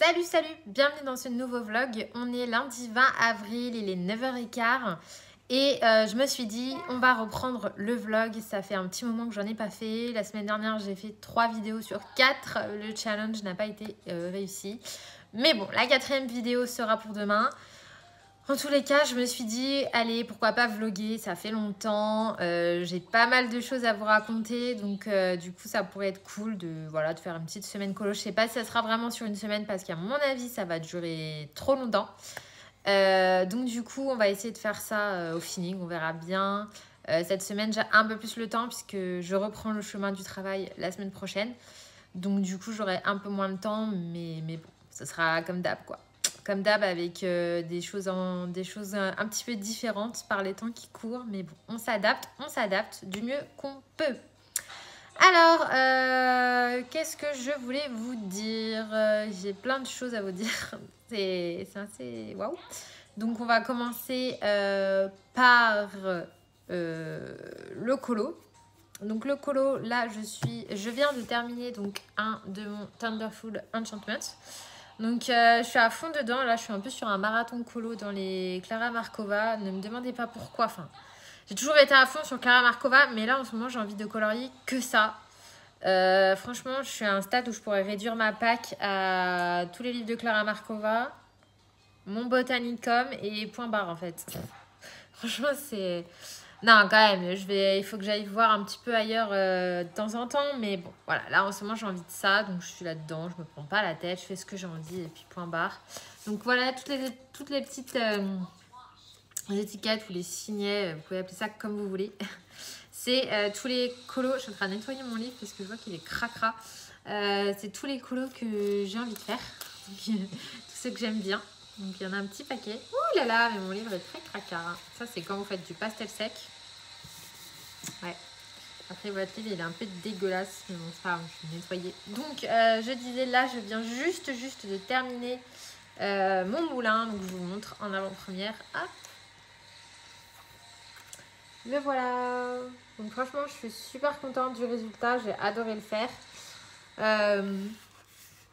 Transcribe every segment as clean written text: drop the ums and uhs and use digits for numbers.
Salut, salut, bienvenue dans ce nouveau vlog. On est lundi 20 avril, il est 9h15 et je me suis dit on va reprendre le vlog. Ça fait un petit moment que j'en ai pas fait. La semaine dernière j'ai fait 3 vidéos sur 4. Le challenge n'a pas été réussi. Mais bon, la 4e vidéo sera pour demain. En tous les cas, je me suis dit, allez, pourquoi pas vlogger, ça fait longtemps, j'ai pas mal de choses à vous raconter, donc du coup, ça pourrait être cool de faire une petite semaine colo. Je sais pas si ça sera vraiment sur une semaine, parce qu'à mon avis, ça va durer trop longtemps. Donc du coup, on va essayer de faire ça au feeling, on verra bien. Cette semaine, j'ai un peu plus le temps, puisque je reprends le chemin du travail la semaine prochaine. Donc du coup, j'aurai un peu moins de temps, mais bon, ce sera comme d'hab, quoi. Comme d'hab, avec des choses un petit peu différentes par les temps qui courent. Mais bon, on s'adapte du mieux qu'on peut. Alors, qu'est-ce que je voulais vous dire? J'ai plein de choses à vous dire. C'est assez waouh. Donc, on va commencer par le colo. Donc, le colo, là, je viens de terminer donc un de mon Thunderful Enchantment. Donc je suis à fond dedans, là je suis un peu sur un marathon colo dans les Clara Markova, ne me demandez pas pourquoi, enfin j'ai toujours été à fond sur Clara Markova, mais là en ce moment j'ai envie de colorier que ça. Franchement je suis à un stade où je pourrais réduire ma pack à tous les livres de Clara Markova, mon Botanicum et point barre en fait. Franchement c'est... Non, quand même, il faut que j'aille voir un petit peu ailleurs de temps en temps. Mais bon, voilà, là en ce moment j'ai envie de ça. Donc je suis là-dedans, je me prends pas la tête, je fais ce que j'ai envie et puis point barre. Donc voilà, toutes les petites étiquettes ou les signets, vous pouvez appeler ça comme vous voulez. C'est tous les colos, je suis en train de nettoyer mon livre parce que je vois qu'il est cracra. C'est tous les colos que j'ai envie de faire. Donc, tous ceux que j'aime bien. Donc il y en a un petit paquet. Ouh là là, mais mon livre est très cracra. Ça c'est quand vous faites du pastel sec. Ouais. Après votre livre il est un peu dégueulasse, mais bon c'est pas grave, je vais nettoyer. Donc je disais là, je viens juste de terminer mon moulin. Donc je vous montre en avant-première. Hop. Le voilà. Donc franchement je suis super contente du résultat, j'ai adoré le faire.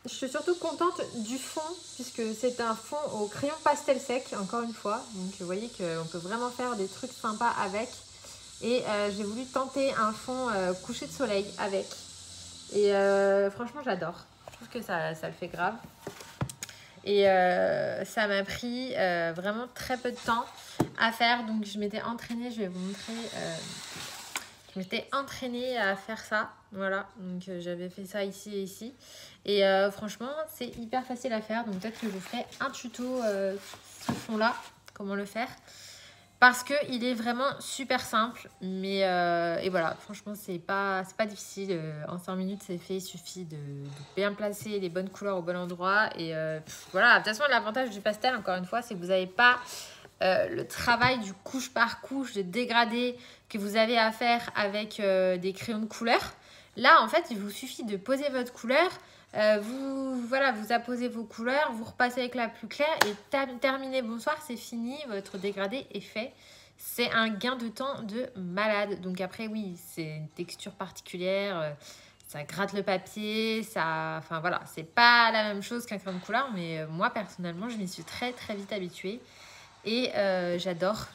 Je suis surtout contente du fond, puisque c'est un fond au crayon pastel sec, encore une fois. Donc vous voyez qu'on peut vraiment faire des trucs sympas avec. Et j'ai voulu tenter un fond coucher de soleil avec. Et franchement j'adore. Je trouve que ça le fait grave. Et ça m'a pris vraiment très peu de temps à faire. Donc je m'étais entraînée, je vais vous montrer... je m'étais entraînée à faire ça, voilà, donc j'avais fait ça ici et ici. Et franchement, c'est hyper facile à faire, donc peut-être que je vous ferai un tuto ce fond-là, comment le faire. Parce qu'il est vraiment super simple, mais et voilà, franchement, c'est pas difficile. En 5 minutes, c'est fait, il suffit de bien placer les bonnes couleurs au bon endroit. Et voilà, de toute façon, l'avantage du pastel, encore une fois, c'est que vous n'avez pas... le travail du couche par couche de dégradé que vous avez à faire avec des crayons de couleur. Là, en fait, il vous suffit de poser votre couleur. Vous apposez vos couleurs, vous repassez avec la plus claire et terminé, bonsoir, c'est fini, votre dégradé est fait. C'est un gain de temps de malade. Donc après, oui, c'est une texture particulière, ça gratte le papier, enfin voilà, c'est pas la même chose qu'un crayon de couleur, mais moi, personnellement, je m'y suis très très vite habituée. Et j'adore.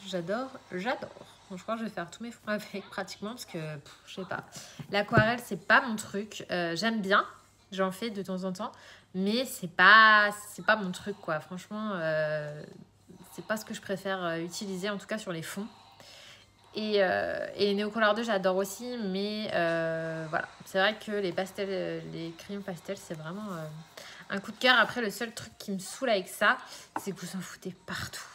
Donc, je crois que je vais faire tous mes fonds avec pratiquement parce que je sais pas. L'aquarelle c'est pas mon truc. J'aime bien, j'en fais de temps en temps, mais c'est pas mon truc quoi. Franchement, c'est pas ce que je préfère utiliser en tout cas sur les fonds. Et les Neocolor 2 j'adore aussi, mais voilà. C'est vrai que les crayons pastels c'est vraiment un coup de cœur. Après le seul truc qui me saoule avec ça, c'est que vous en foutez partout.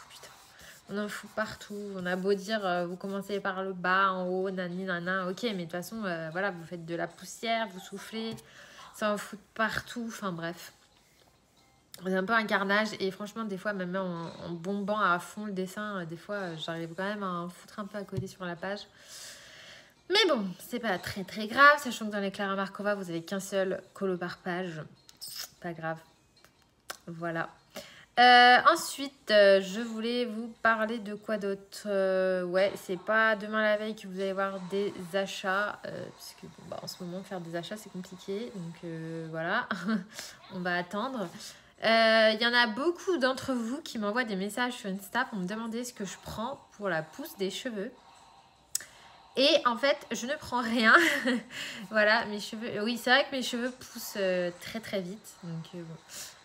On en fout partout. On a beau dire, vous commencez par le bas, en haut, nani, nana. Ok, mais de toute façon, voilà, vous faites de la poussière, vous soufflez, ça en fout partout. Enfin bref. C'est un peu un carnage. Et franchement, des fois, même en bombant à fond le dessin, des fois, j'arrive quand même à en foutre un peu à côté sur la page. Mais bon, c'est pas très très grave. Sachant que dans les Clara Markova, vous avez qu'un seul colo par page. Pas grave. Voilà. Ensuite, je voulais vous parler de quoi d'autre. Ouais, c'est pas demain la veille que vous allez voir des achats. Parce que bon, en ce moment, faire des achats, c'est compliqué. Donc voilà, on va attendre. Il y en a beaucoup d'entre vous qui m'envoient des messages sur Insta pour me demander ce que je prends pour la pousse des cheveux. Et en fait, je ne prends rien. Voilà, mes cheveux... Oui, c'est vrai que mes cheveux poussent très très vite. Donc bon.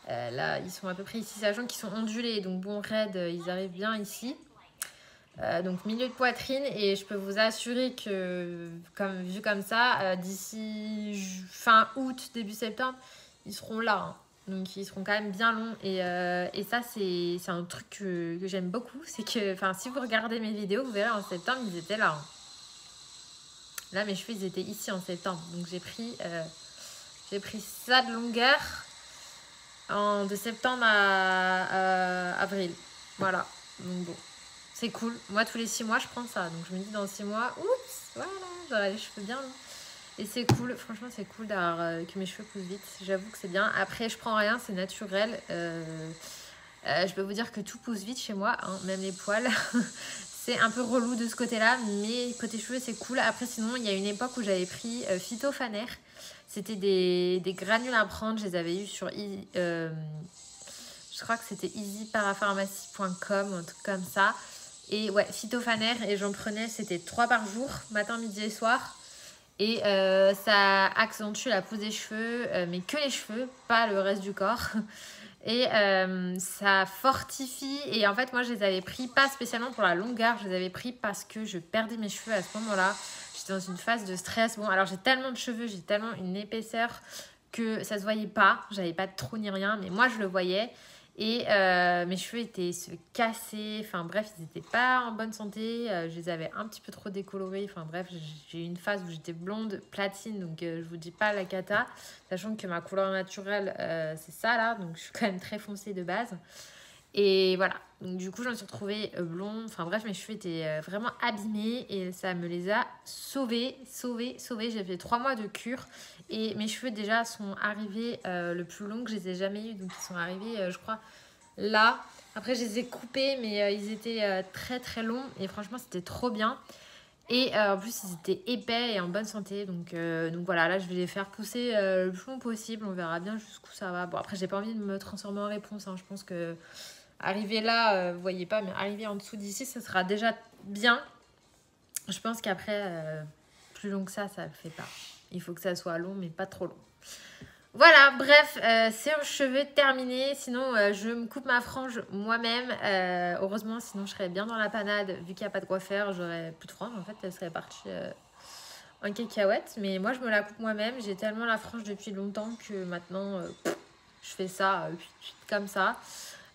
Là, ils sont à peu près ici. Sachant qu'ils sont ondulés. Donc bon, raides, ils arrivent bien ici. Donc milieu de poitrine. Et je peux vous assurer que, vu comme ça, d'ici fin août, début septembre, ils seront là. Hein. Donc ils seront quand même bien longs. Et ça, c'est un truc que j'aime beaucoup. C'est que, si vous regardez mes vidéos, vous verrez en septembre, ils étaient là. Hein. Là, mes cheveux, ils étaient ici en septembre. Donc, j'ai pris ça de longueur de septembre à avril. Voilà. Donc, bon. C'est cool. Moi, tous les 6 mois, je prends ça. Donc, je me dis dans 6 mois, oups, voilà, j'aurai les cheveux bien longs. Et c'est cool. Franchement, c'est cool que mes cheveux poussent vite. J'avoue que c'est bien. Après, je prends rien. C'est naturel. Je peux vous dire que tout pousse vite chez moi. Hein, même les poils. C'est un peu relou de ce côté-là, mais côté cheveux, c'est cool. Après, sinon, il y a une époque où j'avais pris Phytofaner. C'était des granules à prendre. Je les avais eu sur... je crois que c'était easyparapharmacie.com, un truc comme ça. Et ouais, Phytofaner. Et j'en prenais, c'était 3 par jour, matin, midi et soir. Et ça accentue la pousse des cheveux, mais que les cheveux, pas le reste du corps. Et ça fortifie. Et en fait, moi, je les avais pris pas spécialement pour la longueur. Je les avais pris parce que je perdais mes cheveux à ce moment-là. J'étais dans une phase de stress. Bon, alors j'ai tellement de cheveux, j'ai tellement une épaisseur que ça se voyait pas. J'avais pas de trou ni rien, mais moi, je le voyais. Et mes cheveux étaient se casser. Enfin bref, ils n'étaient pas en bonne santé. Je les avais un petit peu trop décolorés. Enfin bref, j'ai eu une phase où j'étais blonde, platine. Donc je vous dis pas la cata. Sachant que ma couleur naturelle, c'est ça là. Donc je suis quand même très foncée de base. Et voilà. Donc du coup, j'en suis retrouvée blonde. Enfin bref, mes cheveux étaient vraiment abîmés. Et ça me les a sauvés. J'ai fait 3 mois de cure. Et mes cheveux déjà sont arrivés le plus long que je les ai jamais eu. Donc ils sont arrivés, je crois, là. Après, je les ai coupés, mais ils étaient très très longs. Et franchement, c'était trop bien. Et en plus, ils étaient épais et en bonne santé. Donc voilà, là, je vais les faire pousser le plus long possible. On verra bien jusqu'où ça va. Bon, après, j'ai pas envie de me transformer en réponse. Hein. Je pense que arriver là, vous voyez pas, mais arriver en dessous d'ici, ça sera déjà bien. Je pense qu'après, plus long que ça le fait pas. Il faut que ça soit long, mais pas trop long. Voilà, bref, séance cheveux terminée. Sinon, je me coupe ma frange moi-même. Heureusement, sinon je serais bien dans la panade. Vu qu'il n'y a pas de quoi faire, j'aurais plus de frange. En fait, elle serait partie en cacahuète. Mais moi, je me la coupe moi-même. J'ai tellement la frange depuis longtemps que maintenant, je fais ça comme ça.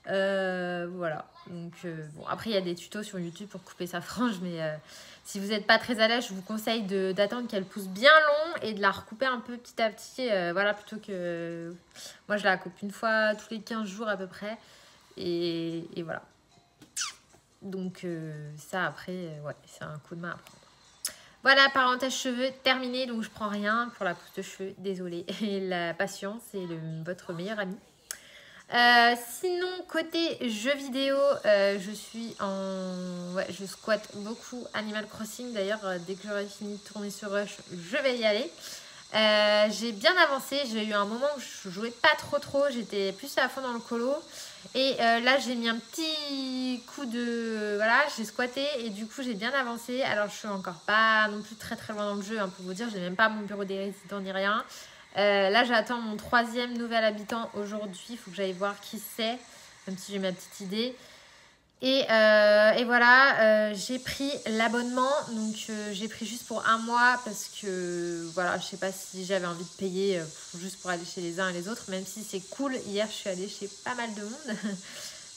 Voilà. Donc, bon, après, il y a des tutos sur YouTube pour couper sa frange, mais si vous n'êtes pas très à l'aise, je vous conseille d'attendre qu'elle pousse bien long et de la recouper un peu petit à petit. Voilà, plutôt que... Moi, je la coupe une fois tous les 15 jours à peu près. Et voilà. Donc, ça, après, ouais, c'est un coup de main à prendre. Voilà, parenthèse cheveux terminé. Donc, je prends rien pour la pousse de cheveux. Désolée. Et la patience est votre meilleur ami. Sinon, côté jeux vidéo, je suis en... Ouais, je squatte beaucoup Animal Crossing. D'ailleurs, dès que j'aurai fini de tourner sur Rush, je vais y aller. J'ai bien avancé. J'ai eu un moment où je jouais pas trop. J'étais plus à fond dans le colo. Et là, j'ai mis un petit coup de... Voilà, j'ai squatté et du coup, j'ai bien avancé. Alors, je suis encore pas non plus très loin dans le jeu. Hein, pour vous dire, j'ai même pas mon bureau des résidents ni rien. Là, j'attends mon 3e nouvel habitant aujourd'hui. Il faut que j'aille voir qui c'est, même si j'ai ma petite idée. Et voilà, j'ai pris l'abonnement. Donc, j'ai pris juste pour 1 mois parce que, voilà, je sais pas si j'avais envie de payer juste pour aller chez les uns et les autres. Même si c'est cool. Hier, je suis allée chez pas mal de monde.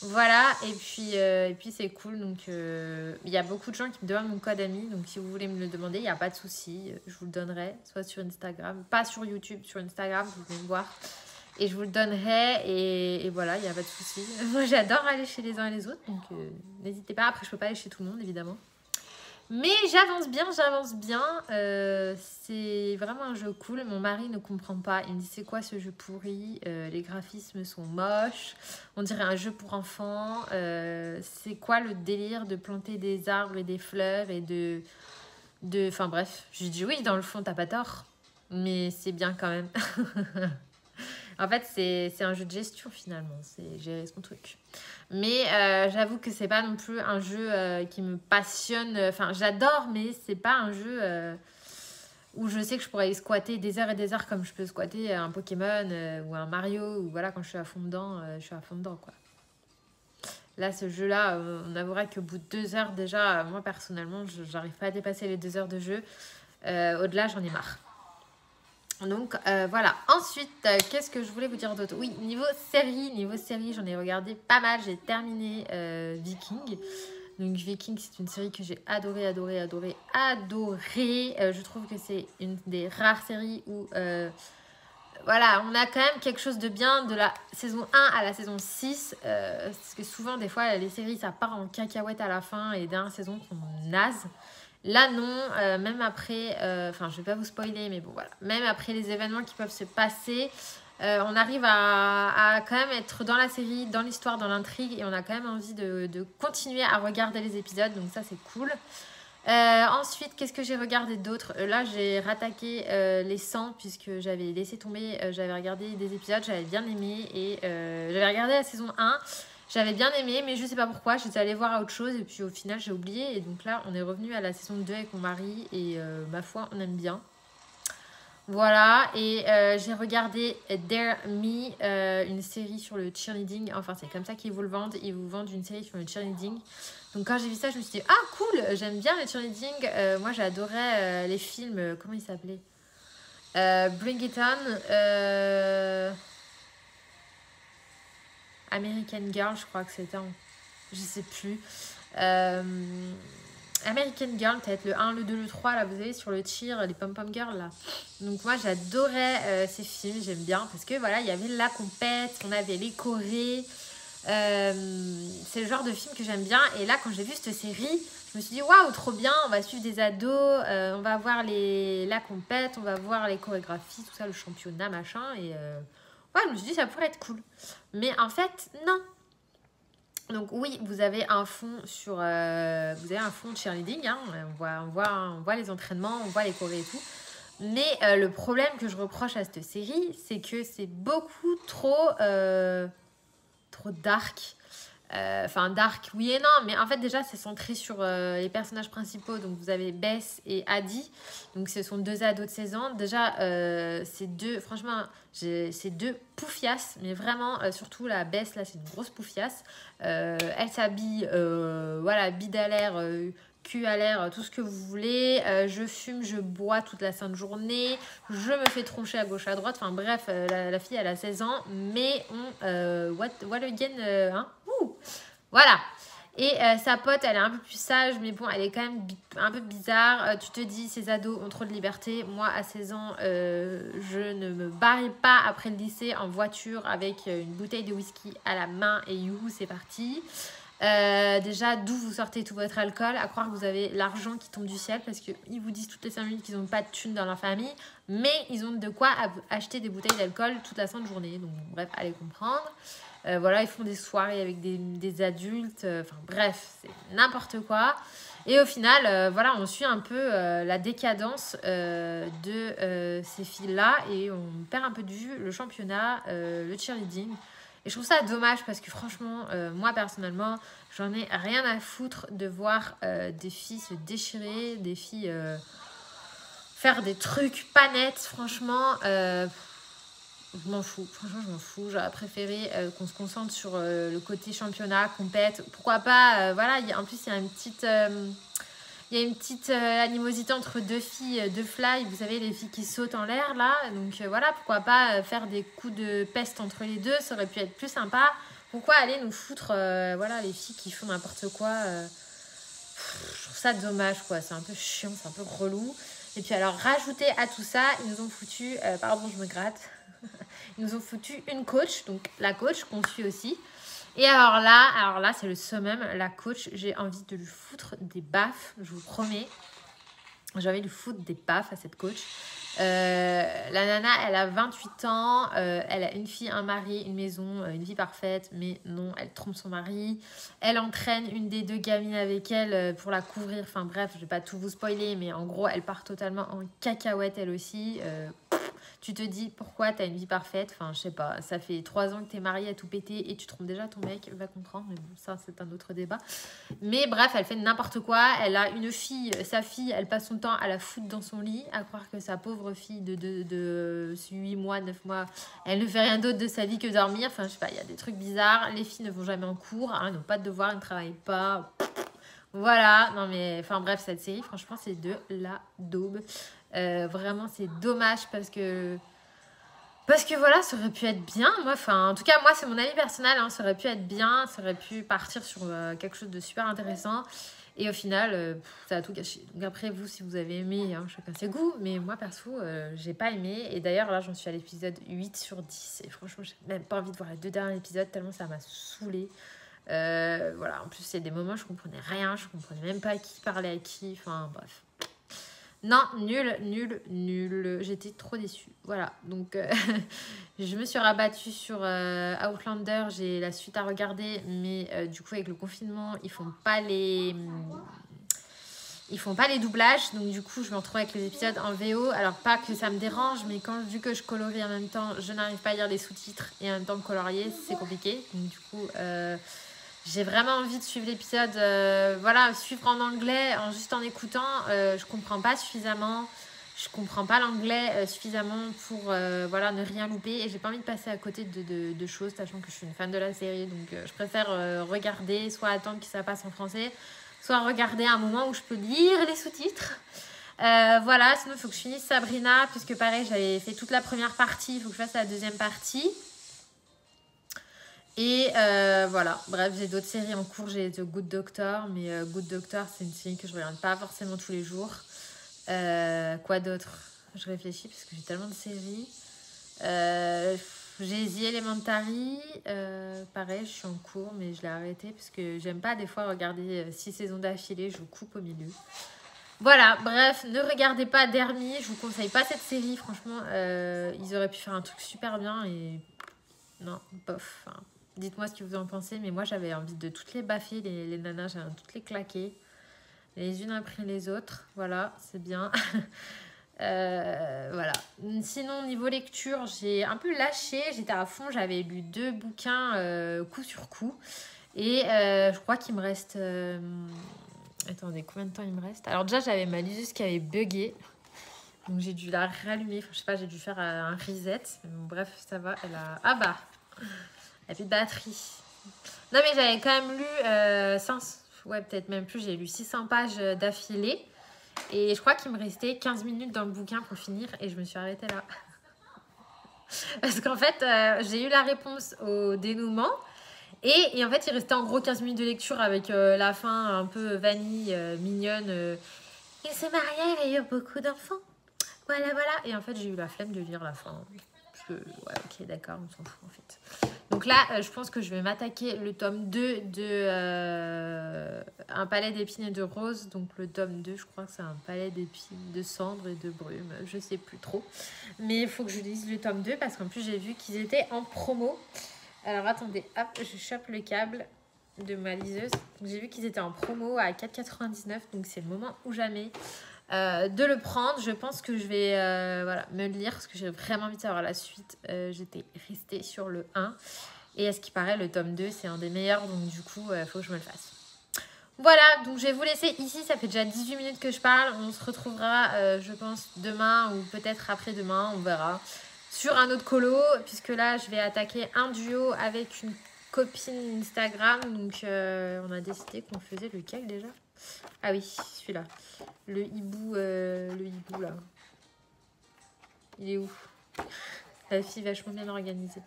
Voilà, et puis c'est cool. Donc, il y a beaucoup de gens qui me demandent mon code ami. Donc, si vous voulez me le demander, il n'y a pas de souci. Je vous le donnerai, soit sur Instagram, pas sur YouTube, sur Instagram, vous pouvez me voir. Et je vous le donnerai. Et voilà, il n'y a pas de souci. Moi, j'adore aller chez les uns et les autres. Donc, n'hésitez pas. Après, je ne peux pas aller chez tout le monde, évidemment. Mais j'avance bien. C'est vraiment un jeu cool. Mon mari ne comprend pas. Il me dit c'est quoi ce jeu pourri, les graphismes sont moches. On dirait un jeu pour enfants. C'est quoi le délire de planter des arbres et des fleurs et de... Enfin bref, je lui dis oui, dans le fond, t'as pas tort. Mais c'est bien quand même. En fait, c'est un jeu de gestion finalement, c'est gérer son truc. Mais j'avoue que c'est pas non plus un jeu qui me passionne. Enfin, j'adore, mais c'est pas un jeu où je sais que je pourrais y squatter des heures et des heures comme je peux squatter un Pokémon ou un Mario. Ou voilà, quand je suis à fond dedans, je suis à fond dedans, quoi. Là, ce jeu-là, on avouerait qu'au bout de 2 heures, déjà, moi personnellement, j'arrive pas à dépasser les 2 heures de jeu. Au-delà, j'en ai marre. Donc voilà. Ensuite, qu'est-ce que je voulais vous dire d'autre? Oui, niveau série, j'en ai regardé pas mal. J'ai terminé Viking. Donc Viking, c'est une série que j'ai adoré. Je trouve que c'est une des rares séries où voilà, on a quand même quelque chose de bien de la saison 1 à la saison 6. Parce que souvent, des fois, les séries, ça part en cacahuète à la fin et les dernières saisons sont nazes. Là, non, même après, enfin, je vais pas vous spoiler, mais bon, voilà. Même après les événements qui peuvent se passer, on arrive à quand même être dans la série, dans l'histoire, dans l'intrigue, et on a quand même envie de continuer à regarder les épisodes, donc ça, c'est cool. Ensuite, qu'est-ce que j'ai regardé d'autre? Là, j'ai rattaqué les 100, puisque j'avais laissé tomber, j'avais regardé des épisodes, j'avais bien aimé, et j'avais regardé la saison 1. J'avais bien aimé, mais je sais pas pourquoi, j'étais allée voir à autre chose et puis au final j'ai oublié. Et donc là, on est revenu à la saison 2 avec mon mari et ma foi, on aime bien. Voilà, et j'ai regardé Dare Me, une série sur le cheerleading. Enfin, c'est comme ça qu'ils vous le vendent. Ils vous vendent une série sur le cheerleading. Donc quand j'ai vu ça, je me suis dit, ah cool, j'aime bien le cheerleading. Moi, j'adorais les films, comment ils s'appelaient? Bring It On. American Girl, je crois que c'était je sais plus. American Girl, peut-être le 1, le 2, le 3, là, vous savez, sur le cheer, les pom-pom girls, là. Donc moi, j'adorais ces films, j'aime bien, parce que, voilà, il y avait la compète, on avait les chorés. C'est le genre de film que j'aime bien. Et là, quand j'ai vu cette série, je me suis dit, waouh, trop bien, on va suivre des ados, on va voir la compète, on va voir les chorégraphies, tout ça, le championnat, machin, et... ouais, je me suis dit, ça pourrait être cool. Mais en fait, non. Donc oui, vous avez un fond sur... vous avez un fond de cheerleading. Hein. On voit les entraînements, on voit les chorés et tout. Mais le problème que je reproche à cette série, c'est que c'est beaucoup trop dark. Enfin, dark, oui et non, mais en fait, déjà, c'est centré sur les personnages principaux. Donc, vous avez Bess et Adi. Donc, ce sont 2 ados de 16 ans. Déjà, franchement, c'est 2 poufiasses, mais vraiment, surtout la Bess, là, c'est une grosse poufiasse. Elle s'habille, voilà, bide à l'air, cul à l'air, tout ce que vous voulez. Je fume, je bois toute la sainte journée. Je me fais troncher à gauche, à droite. Enfin, bref, la fille, elle a 16 ans, mais what again, hein? Voilà. Et sa pote, elle est un peu plus sage, mais bon, elle est quand même un peu bizarre. Tu te dis, ces ados ont trop de liberté. Moi, à 16 ans, je ne me barrais pas après le lycée en voiture avec une bouteille de whisky à la main et youhou, c'est parti. Déjà, d'où vous sortez tout votre alcool? À croire que vous avez l'argent qui tombe du ciel, parce qu'ils vous disent toutes les 5 minutes qu'ils n'ont pas de thunes dans leur famille, mais ils ont de quoi acheter des bouteilles d'alcool toute la sainte journée. Donc, bref, allez comprendre. Voilà, ils font des soirées avec des adultes. Enfin, bref, c'est n'importe quoi. Et au final, voilà, on suit un peu la décadence de ces filles-là et on perd un peu de vue le championnat, le cheerleading. Et je trouve ça dommage parce que franchement, moi personnellement, j'en ai rien à foutre de voir des filles se déchirer, des filles faire des trucs pas nets. Franchement, je m'en fous. Franchement, je m'en fous. J'aurais préféré qu'on se concentre sur le côté championnat, compète. Pourquoi pas, voilà, en plus, il y a une petite... il y a une petite animosité entre 2 filles, 2 fly, vous savez, les filles qui sautent en l'air, là. Donc voilà, pourquoi pas faire des coups de peste entre les deux, ça aurait pu être plus sympa. Pourquoi aller nous foutre, voilà, les filles qui font n'importe quoi je trouve ça dommage, quoi. C'est un peu chiant, c'est un peu relou. Et puis alors, rajouter à tout ça, ils nous ont foutu, pardon, je me gratte, ils nous ont foutu une coach, donc la coach qu'on suit aussi. Et alors là, c'est le summum. La coach, j'ai envie de lui foutre des baffes, je vous promets. J'ai envie de lui foutre des baffes à cette coach. La nana, elle a 28 ans, elle a une fille, un mari, une maison, une vie parfaite, mais non, elle trompe son mari. Elle entraîne une des 2 gamines avec elle pour la couvrir. Enfin bref, je vais pas tout vous spoiler, mais en gros, elle part totalement en cacahuète elle aussi. tu te dis pourquoi t'as une vie parfaite. Enfin, je sais pas, ça fait 3 ans que t'es mariée à tout péter et tu trompes déjà ton mec, va comprendre, mais bon, ça c'est un autre débat. Mais bref, elle fait n'importe quoi. Elle a une fille, sa fille, elle passe son temps à la foutre dans son lit, à croire que sa pauvre fille de 8 mois, 9 mois, elle ne fait rien d'autre de sa vie que dormir. Enfin, je sais pas, il y a des trucs bizarres. Les filles ne vont jamais en cours, hein, elles n'ont pas de devoirs, elles ne travaillent pas. Voilà, non mais, enfin bref, cette série, franchement, c'est de la daube. Vraiment, c'est dommage parce que voilà, ça aurait pu être bien. Moi, enfin, en tout cas, moi, c'est mon avis personnel. Hein, ça aurait pu être bien, ça aurait pu partir sur quelque chose de super intéressant. Et au final, ça a tout gâché. Donc après, vous, si vous avez aimé, hein, chacun ses goûts. Mais moi, perso, j'ai pas aimé. Et d'ailleurs, là, j'en suis à l'épisode 8 sur 10. Et franchement, j'ai même pas envie de voir les 2 derniers épisodes tellement ça m'a saoulée. Voilà, en plus, il y a des moments, je comprenais rien. Je comprenais même pas qui parlait à qui. Enfin, bref. Non, nul. J'étais trop déçue. Voilà, donc je me suis rabattue sur Outlander. J'ai la suite à regarder, mais du coup avec le confinement, ils font pas les doublages. Donc du coup, je me retrouve avec les épisodes en VO. Alors pas que ça me dérange, mais vu que je colorie en même temps, je n'arrive pas à lire les sous-titres et en même temps colorier, c'est compliqué. Donc du coup... j'ai vraiment envie de suivre l'épisode, voilà, suivre en anglais, juste en écoutant. Je comprends pas suffisamment, je comprends pas l'anglais suffisamment pour voilà, ne rien louper. Et j'ai pas envie de passer à côté de choses, sachant que je suis une fan de la série. Donc je préfère regarder, soit attendre que ça passe en français, soit regarder un moment où je peux lire les sous-titres. Voilà, sinon il faut que je finisse Sabrina, puisque pareil, j'avais fait toute la première partie, il faut que je fasse la deuxième partie. Et voilà, bref, j'ai d'autres séries en cours. J'ai The Good Doctor, mais Good Doctor, c'est une série que je regarde pas forcément tous les jours. Quoi d'autre? Je réfléchis parce que j'ai tellement de séries. J'ai The Elementary, pareil, je suis en cours, mais je l'ai arrêté parce que j'aime pas des fois regarder 6 saisons d'affilée, je coupe au milieu. Voilà, bref, ne regardez pas Dermy, je vous conseille pas cette série, franchement, ils auraient pu faire un truc super bien et non, bof, enfin, dites-moi ce que vous en pensez, mais moi j'avais envie de toutes les baffer, les nanas, j'avais envie de toutes les claquer, les unes après les autres, voilà, c'est bien. Voilà. Sinon, niveau lecture, j'ai un peu lâché, j'étais à fond, j'avais lu 2 bouquins coup sur coup, et je crois qu'il me reste... Attendez, combien de temps il me reste? Alors déjà, j'avais ma liseuse qui avait bugué. Donc j'ai dû la rallumer, enfin, je sais pas, j'ai dû faire un reset. Bon, bref, ça va, elle a... Ah bah, elle a plus de batterie. Non mais j'avais quand même lu 500... Ouais, peut-être même plus, j'ai lu 600 pages d'affilée. Et je crois qu'il me restait 15 minutes dans le bouquin pour finir et je me suis arrêtée là. Parce qu'en fait, j'ai eu la réponse au dénouement. Et en fait, il restait en gros 15 minutes de lecture avec la fin un peu vanille, mignonne. Il s'est marié, il a eu beaucoup d'enfants. Voilà. Et en fait, j'ai eu la flemme de lire la fin. Parce que, ouais, ok, d'accord, on s'en fout en fait. Donc là, je pense que je vais m'attaquer le tome 2 de Un palais d'épines et de roses. Donc le tome 2, je crois que c'est un palais d'épines, de cendres et de brume. Je sais plus trop. Mais il faut que je lise le tome 2 parce qu'en plus, j'ai vu qu'ils étaient en promo. Alors attendez, hop, je chope le câble de ma liseuse. J'ai vu qu'ils étaient en promo à 4,99. Donc c'est le moment ou jamais de le prendre. Je pense que je vais voilà, me le lire parce que j'ai vraiment envie de savoir la suite. J'étais restée sur le 1. Et à ce qui paraît, le tome 2, c'est un des meilleurs. Donc du coup, il faut que je me le fasse. Voilà, donc je vais vous laisser ici. Ça fait déjà 18 minutes que je parle. On se retrouvera, je pense, demain ou peut-être après-demain. On verra. Sur un autre colo, puisque là, je vais attaquer un duo avec une copine Instagram. Donc, on a décidé qu'on faisait lequel déjà? Ah oui, celui-là. Le hibou, là. Il est où? La fille vachement bien organisée.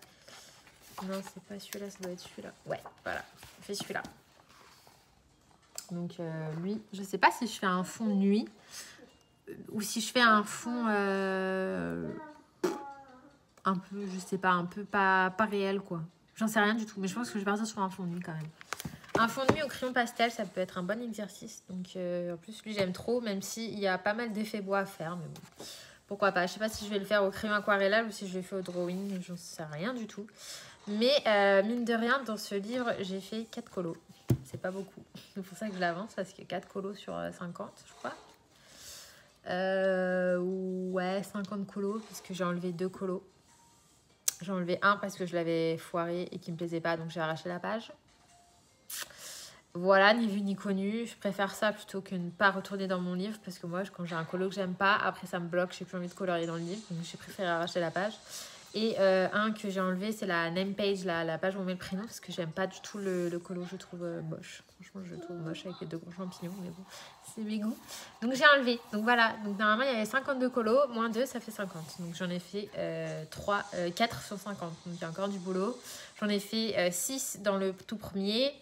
Non, c'est pas celui-là, ça doit être celui-là. Ouais, voilà, on fait celui-là. Donc, lui, je sais pas si je fais un fond nuit ou si je fais un fond... un peu, je sais pas, un peu pas réel, quoi. J'en sais rien du tout, mais je pense que je vais partir sur un fond de nuit quand même. Un fond de nuit au crayon pastel, ça peut être un bon exercice. Donc, en plus, lui, j'aime trop, même s'il y a pas mal d'effets bois à faire, mais bon, pourquoi pas. Je sais pas si je vais le faire au crayon aquarellal ou si je vais le faire au drawing, j'en sais rien du tout. Mais, mine de rien, dans ce livre, j'ai fait 4 colos. C'est pas beaucoup. C'est pour ça que je l'avance, parce que 4 colos sur 50, je crois. Ouais, 50 colos, parce que j'ai enlevé 2 colos. J'ai enlevé un parce que je l'avais foiré et qui me plaisait pas, donc j'ai arraché la page. Voilà, ni vu ni connu. Je préfère ça plutôt que ne pas retourner dans mon livre, parce que moi, quand j'ai un colo que j'aime pas, après ça me bloque, j'ai plus envie de colorier dans le livre, donc j'ai préféré arracher la page. Et un que j'ai enlevé, c'est la name page, la page où on met le prénom, parce que j'aime pas du tout le colo, je trouve moche. Franchement, je le trouve moche avec les 2 gros champignons, mais bon, c'est mes goûts. Donc j'ai enlevé. Donc voilà, donc normalement il y avait 52 colos, moins 2, ça fait 50. Donc j'en ai fait 4 sur 50. Donc il y a encore du boulot. J'en ai fait 6 dans le tout premier.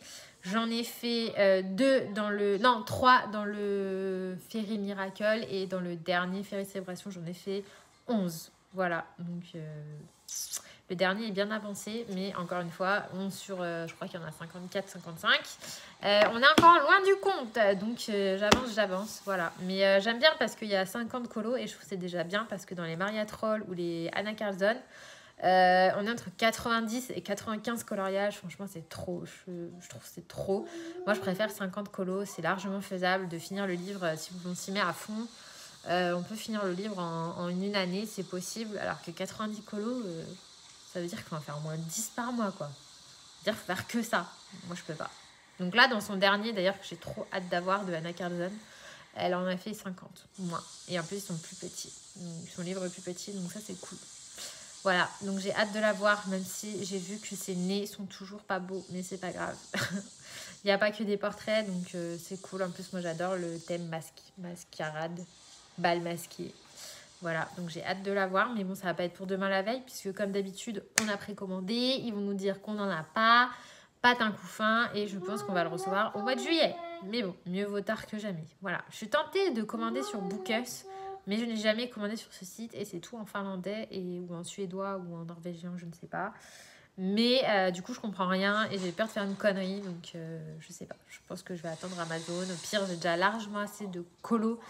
J'en ai fait 3 dans le Fairy Miracle, et dans le dernier Fairy Célébration, j'en ai fait 11. Voilà, donc le dernier est bien avancé, mais encore une fois, 11 sur, je crois qu'il y en a 54, 55. On est encore loin du compte, donc j'avance, voilà. Mais j'aime bien parce qu'il y a 50 colos, et je trouve que c'est déjà bien, parce que dans les Maria Troll ou les Anna Carlson, on est entre 90 et 95 coloriages. Franchement, c'est trop. Je trouve que c'est trop. Moi, je préfère 50 colos. C'est largement faisable de finir le livre si on s'y met à fond. On peut finir le livre en une année, c'est possible. Alors que 90 colos, ça veut dire qu'on va faire au moins 10 par mois, quoi. C'est-à-dire qu'il faut faire que ça. Moi, je peux pas. Donc là, dans son dernier, d'ailleurs, que j'ai trop hâte d'avoir, de Anna Carlson, elle en a fait 50, moins. Et en plus, ils sont plus petits. Son livre est plus petit, donc ça, c'est cool. Voilà, donc j'ai hâte de la voir, même si j'ai vu que ses nez sont toujours pas beaux, mais c'est pas grave. Il n'y a pas que des portraits, donc c'est cool. En plus, moi, j'adore le thème mascarade, bal masqué. Voilà, donc j'ai hâte de la voir, mais bon, ça va pas être pour demain la veille, puisque comme d'habitude, on a précommandé, ils vont nous dire qu'on n'en a pas d'un coup fin, et je pense qu'on va le recevoir au mois de juillet. Mais bon, mieux vaut tard que jamais. Voilà, je suis tentée de commander sur Bookus, mais je n'ai jamais commandé sur ce site, et c'est tout en finlandais ou en suédois ou en norvégien, je ne sais pas. Mais du coup, je comprends rien et j'ai peur de faire une connerie, donc je sais pas. Je pense que je vais attendre Amazon. Au pire, j'ai déjà largement assez de colos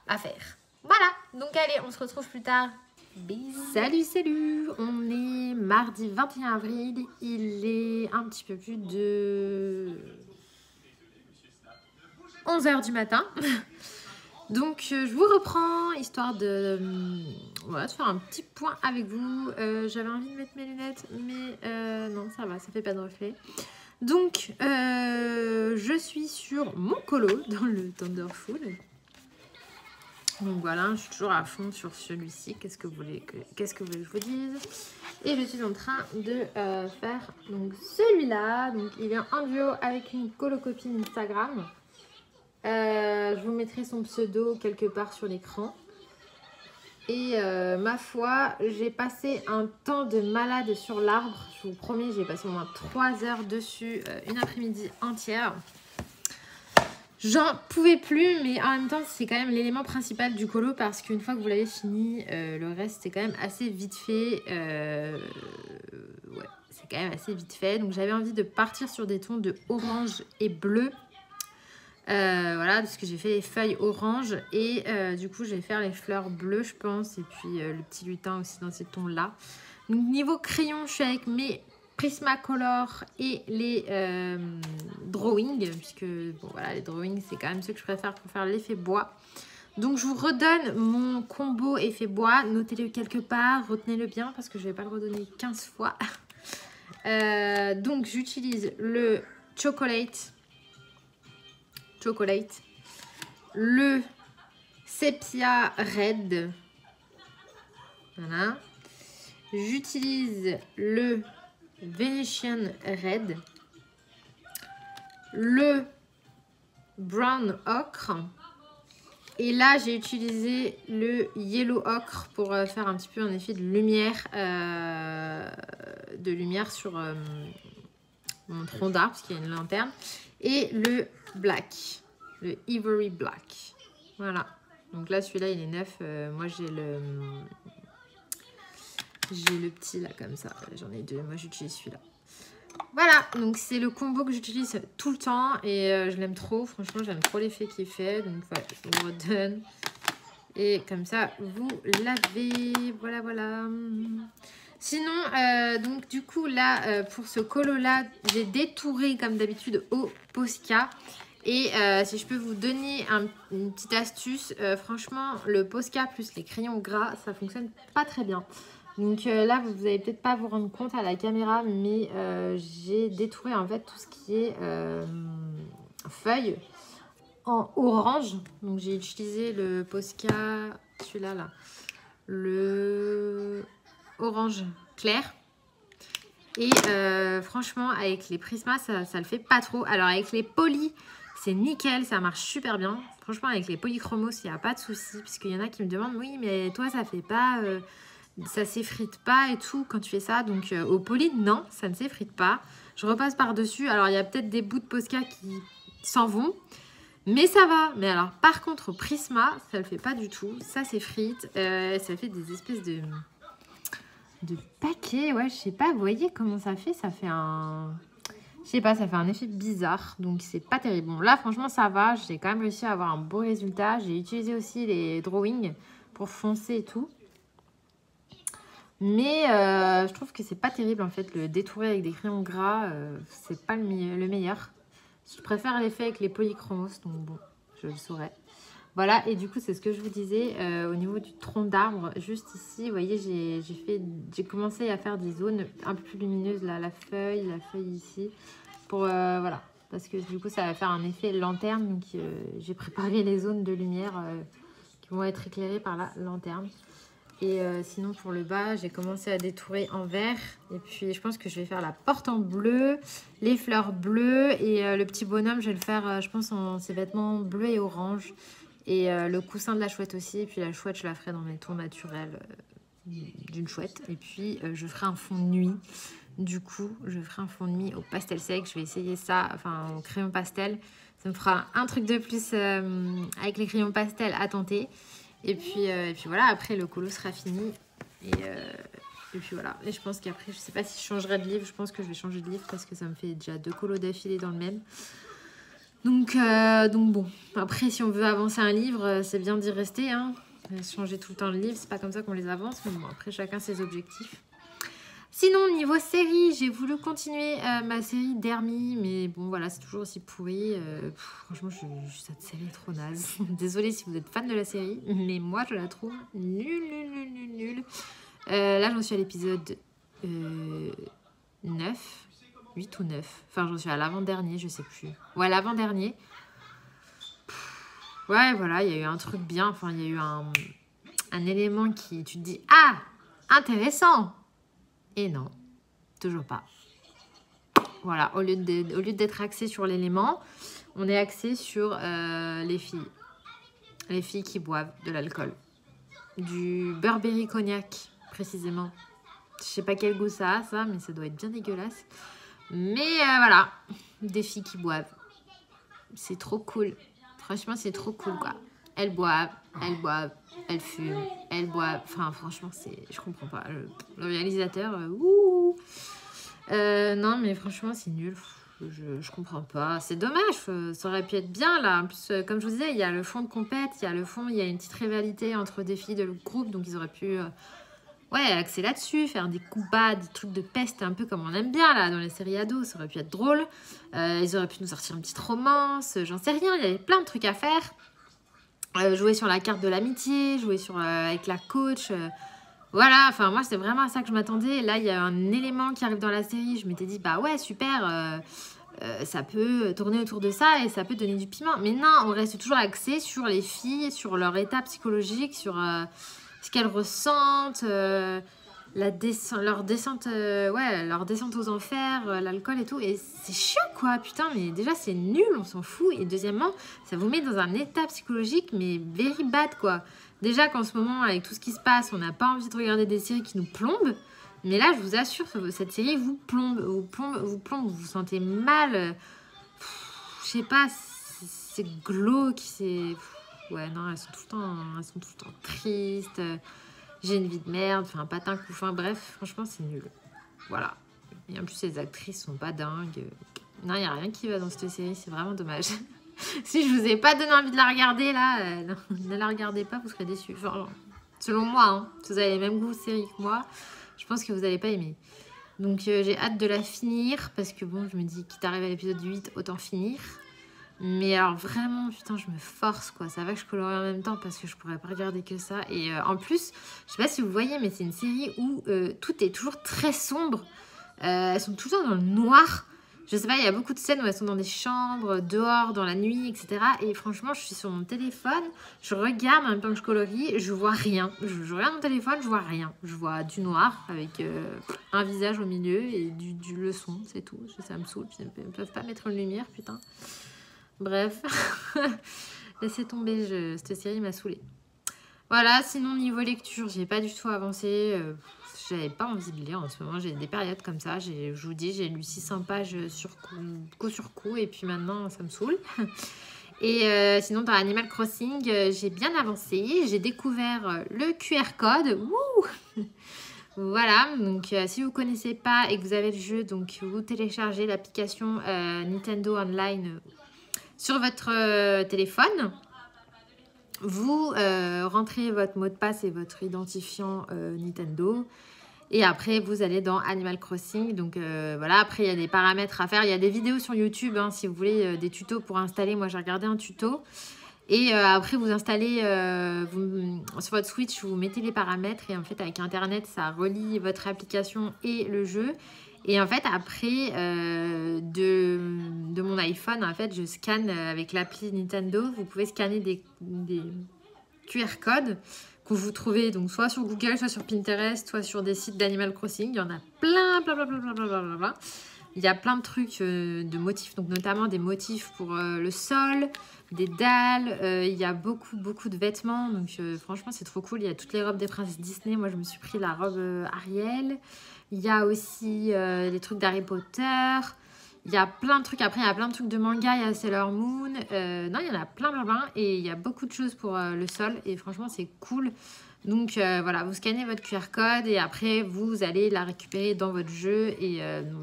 à faire. Voilà, donc allez, on se retrouve plus tard. Bisous. Salut, on est mardi 21 avril. Il est un petit peu plus de 11h du matin. Donc, je vous reprends, histoire de faire un petit point avec vous. J'avais envie de mettre mes lunettes, mais non, ça va, ça fait pas de reflet. Donc, je suis sur mon colo dans le Thunderful. Donc voilà, je suis toujours à fond sur celui-ci. Qu'est-ce que vous voulez que je vous dise? Et je suis en train de faire donc celui-là. Donc, il est en duo avec une colocopine Instagram. Je vous mettrai son pseudo quelque part sur l'écran. Et ma foi, j'ai passé un temps de malade sur l'arbre. Je vous promets, j'ai passé au moins 3 heures dessus, une après-midi entière. J'en pouvais plus, mais en même temps, c'est quand même l'élément principal du colo, parce qu'une fois que vous l'avez fini, le reste, c'est quand même assez vite fait. Ouais, c'est quand même assez vite fait. Donc, j'avais envie de partir sur des tons de orange et bleu. Voilà, parce que j'ai fait les feuilles orange et du coup je vais faire les fleurs bleues, je pense, et puis le petit lutin aussi dans ces tons là. Donc niveau crayon, je suis avec mes Prismacolor et les drawing, puisque bon voilà, les drawing c'est quand même ceux que je préfère pour faire l'effet bois. Donc je vous redonne mon combo effet bois, notez-le quelque part, retenez-le bien parce que je vais pas le redonner 15 fois. Donc j'utilise le chocolate, le Sepia Red, voilà. J'utilise le Venetian Red, le Brown Ocre, et là j'ai utilisé le Yellow Ocre pour faire un petit peu un effet de lumière, sur mon tronc d'arbre parce qu'il y a une lanterne, et le Black, le Ivory Black. Voilà, donc là celui-là il est neuf. Moi j'ai le petit là comme ça, j'en ai 2, moi j'utilise celui-là. Voilà, donc c'est le combo que j'utilise tout le temps et je l'aime trop, franchement j'aime trop l'effet qu'il fait. Donc voilà, je vous redonne et comme ça vous l'avez. Voilà. Sinon, donc du coup là, pour ce colo là, j'ai détouré comme d'habitude au Posca. Et si je peux vous donner une petite astuce, franchement, le Posca plus les crayons gras, ça fonctionne pas très bien. Donc là, vous n'allez peut-être pas vous rendre compte à la caméra, mais j'ai détouré en fait tout ce qui est feuilles en orange. Donc j'ai utilisé le Posca, celui-là, là, le orange clair. Et franchement, avec les Prisma, ça le fait pas trop. Alors avec les polis, c'est nickel, ça marche super bien. Franchement, avec les polychromos, il n'y a pas de souci. Puisqu'il y en a qui me demandent, oui, mais toi, ça fait pas... ça s'effrite pas et tout quand tu fais ça. Donc au poly, non, ça ne s'effrite pas. Je repasse par-dessus. Alors il y a peut-être des bouts de Posca qui s'en vont. Mais ça va. Mais alors par contre, au Prisma, ça le fait pas du tout. Ça s'effrite. Ça fait des espèces de paquets. Ouais, je sais pas. Vous voyez comment ça fait? Ça fait un... Je sais pas, ça fait un effet bizarre. Donc c'est pas terrible. Bon là, franchement, ça va. J'ai quand même réussi à avoir un beau résultat. J'ai utilisé aussi les drawings pour foncer et tout. Mais je trouve que c'est pas terrible en fait, le détourer avec des crayons gras, c'est pas le meilleur. Je préfère l'effet avec les polychromos, donc bon, je le saurais. Voilà, et du coup, c'est ce que je vous disais, au niveau du tronc d'arbre, juste ici, vous voyez, j'ai commencé à faire des zones un peu plus lumineuses, là, la feuille ici, pour, voilà, parce que du coup, ça va faire un effet lanterne, donc j'ai préparé les zones de lumière qui vont être éclairées par la lanterne. Et sinon pour le bas, j'ai commencé à détourer en vert. Et puis je pense que je vais faire la porte en bleu, les fleurs bleues. Et le petit bonhomme, je vais le faire, je pense, en ses vêtements bleus et orange. Et le coussin de la chouette aussi. Et puis la chouette, je la ferai dans mes tons naturels d'une chouette. Et puis je ferai un fond de nuit. Du coup, je ferai un fond de nuit au pastel sec. Je vais essayer ça, enfin au crayon pastel. Ça me fera un truc de plus avec les crayons pastel à tenter. Et puis voilà, après le colo sera fini. Et puis voilà. Et je pense qu'après, je sais pas si je changerai de livre. Je pense que je vais changer de livre parce que ça me fait déjà 2 colos d'affilée dans le même. Donc bon. Après, si on veut avancer un livre, c'est bien d'y rester. Hein. Changer tout le temps de livre, c'est pas comme ça qu'on les avance. Mais bon, après, chacun ses objectifs. Sinon, niveau série, j'ai voulu continuer ma série d'Hermie, mais bon, voilà, c'est toujours aussi pourri. Franchement, cette série est trop naze. Désolée si vous êtes fan de la série, mais moi, je la trouve nulle. Là, j'en suis à l'épisode 9, 8 ou 9. Enfin, j'en suis à l'avant-dernier, je sais plus. Ouais, l'avant-dernier. Ouais, voilà, il y a eu un truc bien. Enfin, il y a eu un élément qui, tu te dis, ah, intéressant. Et non, toujours pas. Voilà, au lieu d'être axé sur l'élément, on est axé sur les filles. Les filles qui boivent de l'alcool. Du Burberry cognac, précisément. Je sais pas quel goût ça a, ça, mais ça doit être bien dégueulasse. Mais voilà, des filles qui boivent. C'est trop cool. Franchement, c'est trop cool, quoi. Elles boivent, elles fument, elles boivent. Enfin, franchement, je comprends pas. Le réalisateur, non, mais franchement, c'est nul. Je comprends pas. C'est dommage. Ça aurait pu être bien, là. En plus, comme je vous disais, il y a le fond de compète, il y a une petite rivalité entre des filles de le groupe. Donc, ils auraient pu axer là-dessus, faire des coups bas, des trucs de peste, un peu comme on aime bien, là, dans les séries ados. Ça aurait pu être drôle. Ils auraient pu nous sortir une petite romance. J'en sais rien. Il y avait plein de trucs à faire. Jouer sur la carte de l'amitié, jouer avec la coach. Voilà, enfin moi c'est vraiment à ça que je m'attendais. Là il y a un élément qui arrive dans la série, je m'étais dit bah ouais super, ça peut tourner autour de ça et ça peut donner du piment. Mais non, on reste toujours axé sur les filles, sur leur état psychologique, sur ce qu'elles ressentent, leur descente aux enfers, l'alcool et tout. Et c'est chiant quoi, putain, mais déjà c'est nul, on s'en fout. Et deuxièmement, ça vous met dans un état psychologique mais very bad quoi. Déjà qu'en ce moment, avec tout ce qui se passe, on n'a pas envie de regarder des séries qui nous plombent. Mais là, je vous assure, cette série vous plombe, vous vous sentez mal. Je sais pas, c'est glauque, c'est... Ouais, non, elles sont tout le temps tristes. J'ai une vie de merde, enfin, patin couffin, bref, franchement, c'est nul. Voilà. Et en plus, les actrices sont pas dingues. Non, il n'y a rien qui va dans cette série, c'est vraiment dommage. Si je vous ai pas donné envie de la regarder, là, non, ne la regardez pas, vous serez déçus. Enfin, selon moi, hein, si vous avez les mêmes goûts séries que moi, je pense que vous n'allez pas aimer. Donc, j'ai hâte de la finir, parce que bon, je me dis, quitte à arriver à l'épisode 8, autant finir. Mais alors vraiment, putain, je me force quoi. Ça va que je colorie en même temps parce que je pourrais pas regarder que ça. Et en plus, je sais pas si vous voyez, mais c'est une série où tout est toujours très sombre. Elles sont tout le temps dans le noir. Je sais pas, il y a beaucoup de scènes où elles sont dans des chambres, dehors, dans la nuit, etc. Et franchement, je suis sur mon téléphone, je regarde en même temps que je colorie, je vois rien. Je regarde mon téléphone, je vois rien. Je vois du noir avec un visage au milieu et le son, c'est tout. Ça me saoule. Ils ne peuvent pas mettre une lumière, putain. Bref, laissez tomber, cette série m'a saoulée. Voilà, sinon niveau lecture, j'ai pas du tout avancé. J'avais pas envie de lire en ce moment, j'ai des périodes comme ça. Je vous dis, j'ai lu 600 pages coup sur coup et puis maintenant ça me saoule. Et sinon dans Animal Crossing, j'ai bien avancé. J'ai découvert le QR code. Wouh. Voilà, donc si vous connaissez pas et que vous avez le jeu, donc vous téléchargez l'application Nintendo Online sur votre téléphone. Vous rentrez votre mot de passe et votre identifiant Nintendo. Et après, vous allez dans Animal Crossing. Donc voilà, après, il y a des paramètres à faire. Il y a des vidéos sur YouTube, hein, si vous voulez, des tutos pour installer. Moi, j'ai regardé un tuto. Et après, vous installez sur votre Switch, vous mettez les paramètres. Et en fait, avec Internet, ça relie votre application et le jeu. Et en fait, après, de mon iPhone, en fait, je scanne avec l'appli Nintendo. Vous pouvez scanner des QR codes que vous trouvez donc soit sur Google, soit sur Pinterest, soit sur des sites d'Animal Crossing. Il y en a plein, plein, plein, plein, plein, plein, plein, plein. Il y a plein de trucs de motifs, donc notamment des motifs pour le sol, des dalles. Il y a beaucoup, beaucoup de vêtements. Donc franchement, c'est trop cool. Il y a toutes les robes des princesses Disney. Moi, je me suis pris la robe Ariel. Il y a aussi des trucs d'Harry Potter. Il y a plein de trucs. Après, il y a plein de trucs de manga. Il y a Sailor Moon. Non, il y en a plein, plein, plein. Et il y a beaucoup de choses pour le sol. Et franchement, c'est cool. Donc voilà, vous scannez votre QR code et après vous allez la récupérer dans votre jeu. Et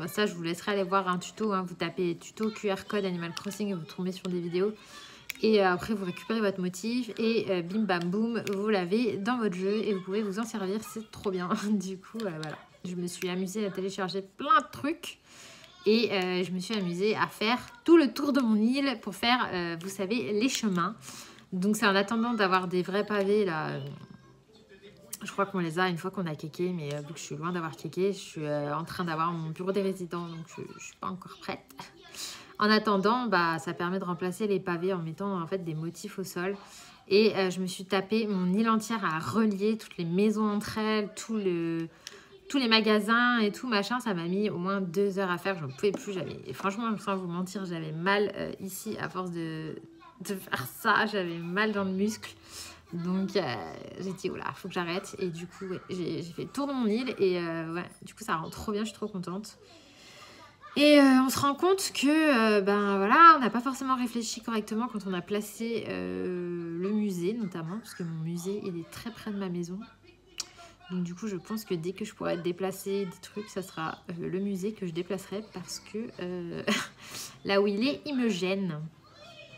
ça, je vous laisserai aller voir un tuto. Hein. Vous tapez tuto QR code Animal Crossing et vous tombez sur des vidéos. Et après, vous récupérez votre motif et bim bam boum, vous l'avez dans votre jeu et vous pouvez vous en servir. C'est trop bien. Du coup, voilà. Je me suis amusée à télécharger plein de trucs. Et je me suis amusée à faire tout le tour de mon île pour faire, vous savez, les chemins. Donc c'est en attendant d'avoir des vrais pavés là. Je crois qu'on les a une fois qu'on a kéké, mais vu que je suis loin d'avoir kéké, je suis en train d'avoir mon bureau des résidents, donc je ne suis pas encore prête. En attendant, bah, ça permet de remplacer les pavés en mettant en fait des motifs au sol. Et je me suis tapé mon île entière à relier toutes les maisons entre elles, tous les magasins et tout machin. Ça m'a mis au moins 2 heures à faire, j'en pouvais plus. Et franchement, sans vous mentir, j'avais mal ici à force de faire ça. J'avais mal dans le muscle. Donc j'ai dit, oula, faut que j'arrête. Et du coup, ouais, j'ai fait le tour de mon île. Et ouais, du coup, ça rend trop bien, je suis trop contente. Et on se rend compte que, ben voilà, on n'a pas forcément réfléchi correctement quand on a placé le musée, notamment. Parce que mon musée, il est très près de ma maison. Donc du coup, je pense que dès que je pourrai déplacer des trucs, ça sera le musée que je déplacerai. Parce que là où il est, il me gêne.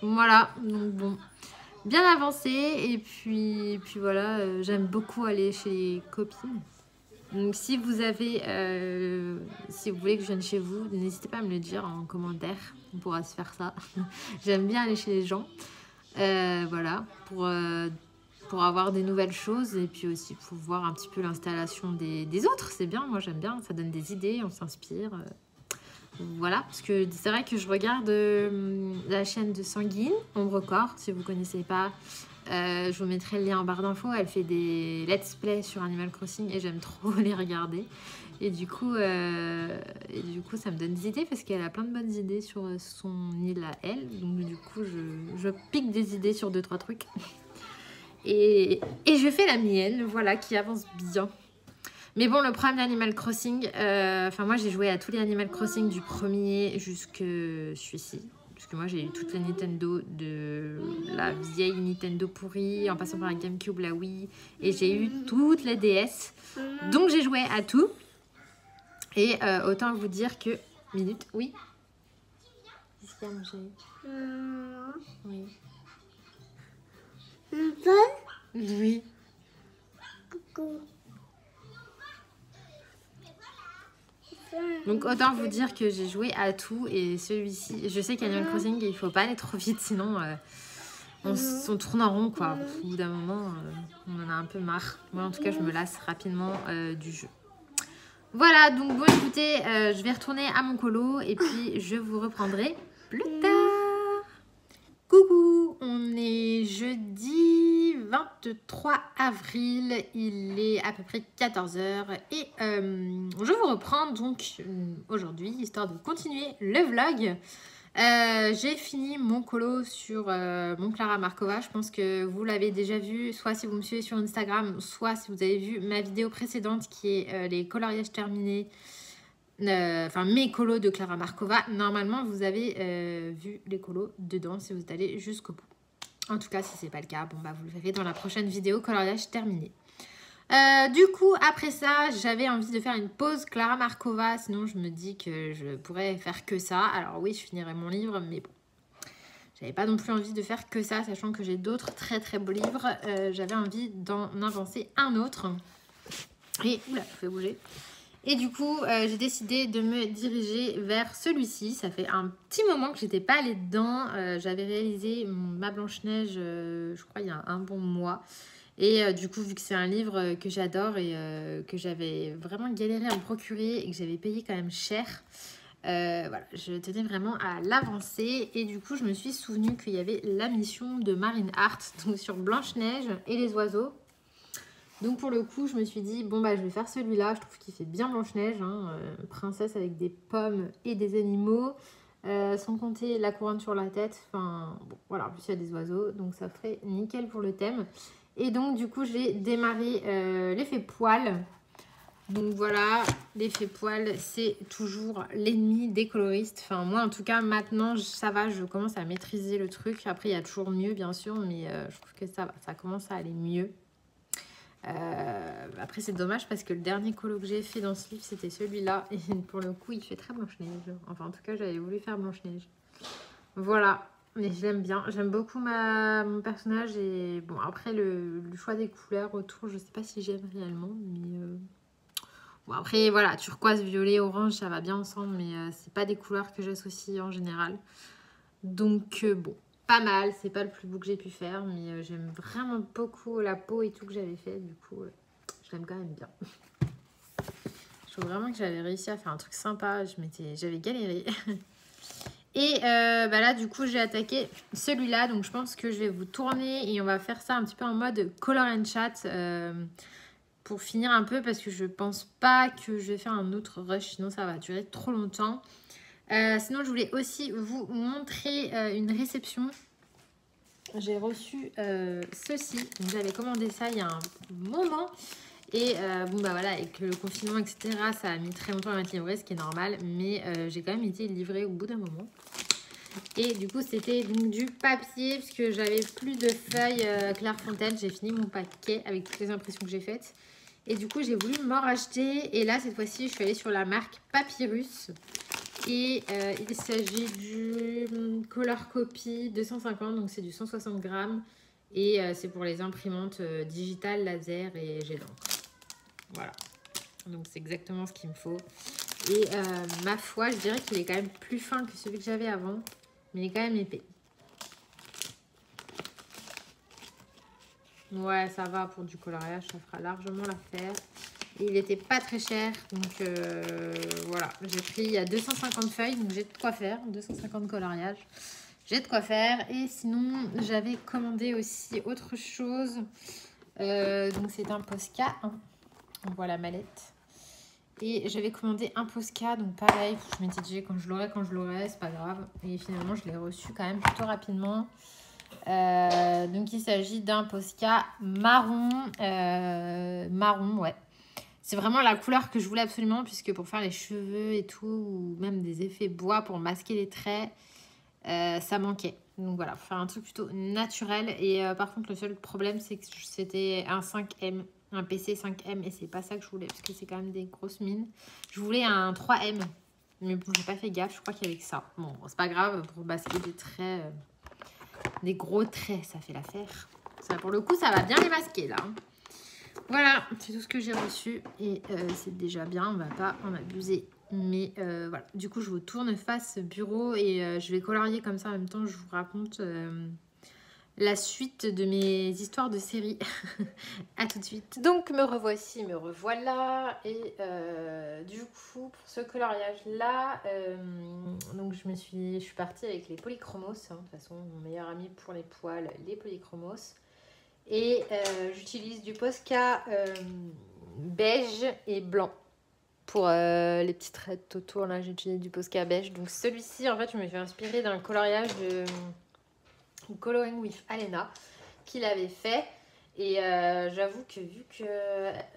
Voilà, donc bon... Bien avancé et puis voilà, j'aime beaucoup aller chez les copines. Donc si vous avez, si vous voulez que je vienne chez vous, n'hésitez pas à me le dire en commentaire, on pourra se faire ça. J'aime bien aller chez les gens, voilà, pour avoir des nouvelles choses et puis aussi pour voir un petit peu l'installation des autres, c'est bien, moi j'aime bien, ça donne des idées, on s'inspire. Voilà, parce que c'est vrai que je regarde la chaîne de Sanguine, Ombre Corps, si vous ne connaissez pas. Je vous mettrai le lien en barre d'infos. Elle fait des let's play sur Animal Crossing et j'aime trop les regarder. Et du coup, ça me donne des idées parce qu'elle a plein de bonnes idées sur son île à elle. Donc du coup, je pique des idées sur 2-3 trucs. Et je fais la mienne, voilà, qui avance bien. Mais bon, le problème d'Animal Crossing, moi j'ai joué à tous les Animal Crossing du premier jusqu'à celui-ci. Parce que moi j'ai eu toutes les Nintendo, de la vieille Nintendo pourrie, en passant par la Gamecube, la Wii. Et j'ai eu toutes les DS. Donc j'ai joué à tout. Et autant vous dire que... Minute, oui. Qu'est-ce qu'il y a, mon chéri? Oui. Oui. Donc autant vous dire que j'ai joué à tout et celui-ci, je sais qu'Animal Crossing il faut pas aller trop vite sinon on tourne en rond quoi. Au bout d'un moment on en a un peu marre. Moi en tout cas je me lasse rapidement du jeu. Voilà donc bon écoutez je vais retourner à mon colo et puis je vous reprendrai plus tard. Coucou, on est jeudi 23 avril, il est à peu près 14h et je vous reprends donc aujourd'hui, histoire de continuer le vlog. J'ai fini mon colo sur mon Clara Markova, je pense que vous l'avez déjà vu, soit si vous me suivez sur Instagram, soit si vous avez vu ma vidéo précédente qui est les coloriages terminés. Enfin mes colos de Clara Markova, normalement vous avez vu les colos dedans si vous êtes allé jusqu'au bout. En tout cas si c'est pas le cas, bon bah vous le verrez dans la prochaine vidéo coloriage terminé. Du coup après ça j'avais envie de faire une pause Clara Markova, sinon je me dis que je pourrais faire que ça. Alors oui je finirai mon livre mais bon, j'avais pas non plus envie de faire que ça, sachant que j'ai d'autres très très beaux livres. J'avais envie d'en avancer un autre et oula je fais bouger. Et du coup, j'ai décidé de me diriger vers celui-ci. Ça fait un petit moment que j'étais pas allée dedans. J'avais réalisé ma Blanche-Neige, je crois, il y a un bon mois. Et du coup, vu que c'est un livre que j'adore et que j'avais vraiment galéré à me procurer et que j'avais payé quand même cher, voilà, je tenais vraiment à l'avancer. Et du coup, je me suis souvenue qu'il y avait la mission de Marine Hart, donc sur Blanche-Neige et les oiseaux. Donc pour le coup, je me suis dit, bon bah je vais faire celui-là, je trouve qu'il fait bien Blanche-Neige, hein, princesse avec des pommes et des animaux, sans compter la couronne sur la tête, enfin bon voilà, en plus il y a des oiseaux, donc ça ferait nickel pour le thème. Et donc du coup j'ai démarré l'effet poil. Donc voilà, l'effet poil c'est toujours l'ennemi des coloristes, enfin moi en tout cas maintenant ça va, je commence à maîtriser le truc, après il y a toujours mieux bien sûr, mais je trouve que ça va, ça commence à aller mieux. Après c'est dommage parce que le dernier colo que j'ai fait dans ce livre c'était celui-là et pour le coup il fait très Blanche-Neige, enfin en tout cas j'avais voulu faire Blanche-Neige, voilà, mais je l'aime bien, j'aime beaucoup mon personnage. Et bon après le choix des couleurs autour je sais pas si j'aime réellement, mais bon après voilà, turquoise, violet, orange ça va bien ensemble, mais c'est pas des couleurs que j'associe en général, donc bon, pas mal, c'est pas le plus beau que j'ai pu faire, mais j'aime vraiment beaucoup la peau et tout que j'avais fait, du coup je l'aime quand même bien. Je trouve vraiment que j'avais réussi à faire un truc sympa, j'avais galéré. Et bah là du coup j'ai attaqué celui-là, donc je pense que je vais vous tourner et on va faire ça un petit peu en mode color and chat pour finir un peu, parce que je pense pas que je vais faire un autre rush, sinon ça va durer trop longtemps. Sinon je voulais aussi vous montrer une réception. J'ai reçu ceci, j'avais commandé ça il y a un moment et bon bah voilà, avec le confinement etc ça a mis très longtemps à m'être livré, ce qui est normal, mais j'ai quand même été livrée au bout d'un moment. Et du coup c'était donc du papier parce que j'avais plus de feuilles Clairefontaine, j'ai fini mon paquet avec toutes les impressions que j'ai faites. Et du coup j'ai voulu m'en racheter et là cette fois-ci je suis allée sur la marque Papyrus. Et il s'agit du Color Copy 250, donc c'est du 160 grammes. Et c'est pour les imprimantes digitales, laser et jet d'encre. Voilà, donc c'est exactement ce qu'il me faut. Et ma foi, je dirais qu'il est quand même plus fin que celui que j'avais avant, mais il est quand même épais. Ouais, ça va pour du coloriage, ça fera largement l'affaire. Et il n'était pas très cher, donc voilà, j'ai pris, il y a 250 feuilles, donc j'ai de quoi faire, 250 coloriages, j'ai de quoi faire. Et sinon, j'avais commandé aussi autre chose, donc c'est un Posca, hein. On voit la mallette. Et j'avais commandé un Posca, donc pareil, je m'étais dit quand je l'aurai, c'est pas grave. Et finalement, je l'ai reçu quand même plutôt rapidement. Donc il s'agit d'un Posca marron, ouais. C'est vraiment la couleur que je voulais absolument, puisque pour faire les cheveux et tout, ou même des effets bois pour masquer les traits, ça manquait. Donc voilà, pour faire un truc plutôt naturel. Et par contre, le seul problème, c'est que c'était un 5M, un PC 5M, et c'est pas ça que je voulais, parce que c'est quand même des grosses mines. Je voulais un 3M, mais bon, j'ai pas fait gaffe, je crois qu'il y avait que ça. Bon, c'est pas grave, pour masquer des traits, des gros traits, ça fait l'affaire. Ça, pour le coup, ça va bien les masquer, là. Voilà, c'est tout ce que j'ai reçu et c'est déjà bien, on va pas en abuser Mais voilà, du coup je vous tourne face bureau et je vais colorier comme ça en même temps je vous raconte la suite de mes histoires de séries. À tout de suite. Donc me revoici, me revoilà et du coup pour ce coloriage là, donc je suis partie avec les polychromos, hein, de toute façon mon meilleur ami pour les poils, les polychromos. Et j'utilise du Posca beige et blanc. Pour les petites raies autour, là, j'ai utilisé du Posca beige. Donc celui-ci, en fait, je me suis inspirée d'un coloriage de Coloring with Alena qu'il avait fait. Et j'avoue que vu que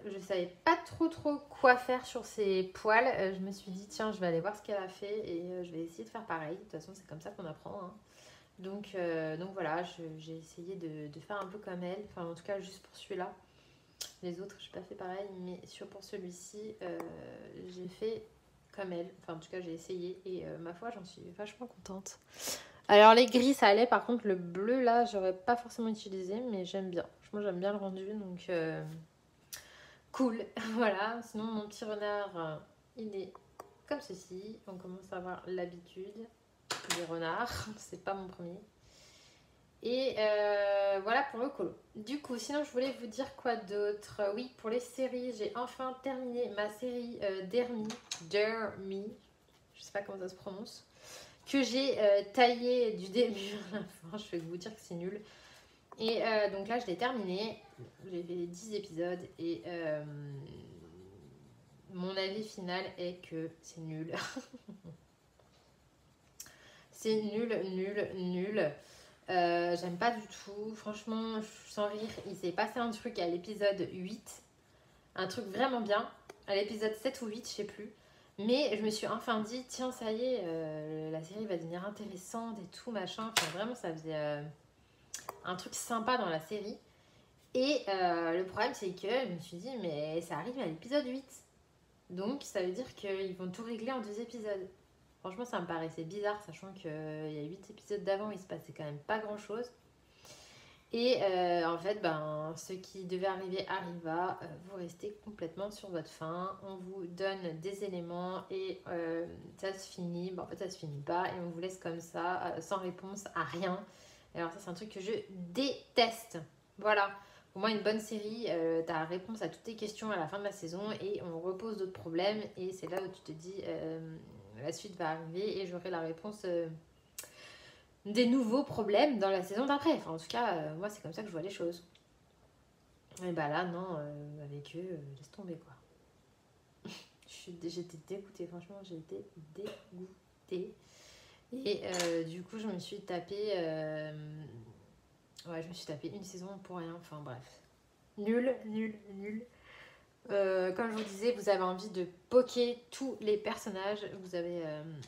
je savais pas trop quoi faire sur ses poils, je me suis dit, tiens, je vais aller voir ce qu'elle a fait et je vais essayer de faire pareil. De toute façon, c'est comme ça qu'on apprend, hein. Donc voilà, j'ai essayé de faire un peu comme elle. Enfin, en tout cas, juste pour celui-là. Les autres, je n'ai pas fait pareil, mais pour celui-ci, j'ai fait comme elle. Enfin, en tout cas, j'ai essayé et ma foi, j'en suis vachement contente. Alors, les gris, ça allait. Par contre, le bleu, là, j'aurais pas forcément utilisé, mais j'aime bien. Franchement, j'aime bien le rendu, donc cool. Voilà. Sinon, mon petit renard, il est comme ceci. On commence à avoir l'habitude des renards. C'est pas mon premier. Et voilà pour le colo. Du coup, sinon je voulais vous dire quoi d'autre. Oui, pour les séries, j'ai enfin terminé ma série Dare Me, je sais pas comment ça se prononce, que j'ai taillé du début à la fin. Je vais vous dire que c'est nul. Et donc là, je l'ai terminé. J'ai fait 10 épisodes et mon avis final est que c'est nul. C'est nul. J'aime pas du tout. Franchement, sans rire, il s'est passé un truc à l'épisode 8. Un truc vraiment bien. À l'épisode 7 ou 8, je sais plus. Mais je me suis enfin dit, tiens, ça y est, la série va devenir intéressante et tout, machin. Enfin, vraiment, ça faisait un truc sympa dans la série. Et le problème, c'est que je me suis dit, mais ça arrive à l'épisode 8. Donc, ça veut dire qu'ils vont tout régler en 2 épisodes. Franchement, ça me paraissait bizarre, sachant qu'il y a 8 épisodes d'avant, il se passait quand même pas grand-chose. Et en fait, ce qui devait arriver arriva. Vous restez complètement sur votre faim. On vous donne des éléments et ça se finit. En fait, ça se finit pas et on vous laisse comme ça, sans réponse à rien. Et alors ça, c'est un truc que je déteste. Voilà. Pour moi, une bonne série, t'as réponse à toutes tes questions à la fin de la saison et on repose d'autres problèmes. Et c'est là où tu te dis, la suite va arriver et j'aurai la réponse des nouveaux problèmes dans la saison d'après. Enfin, en tout cas, moi, c'est comme ça que je vois les choses. Et là, non, avec eux, laisse tomber, quoi. J'étais dégoûtée, franchement, j'ai été dégoûtée. Et du coup, je me suis tapé... je me suis tapé une saison pour rien. Enfin, bref. Nul. Comme je vous disais, vous avez envie de poker tous les personnages. Vous avez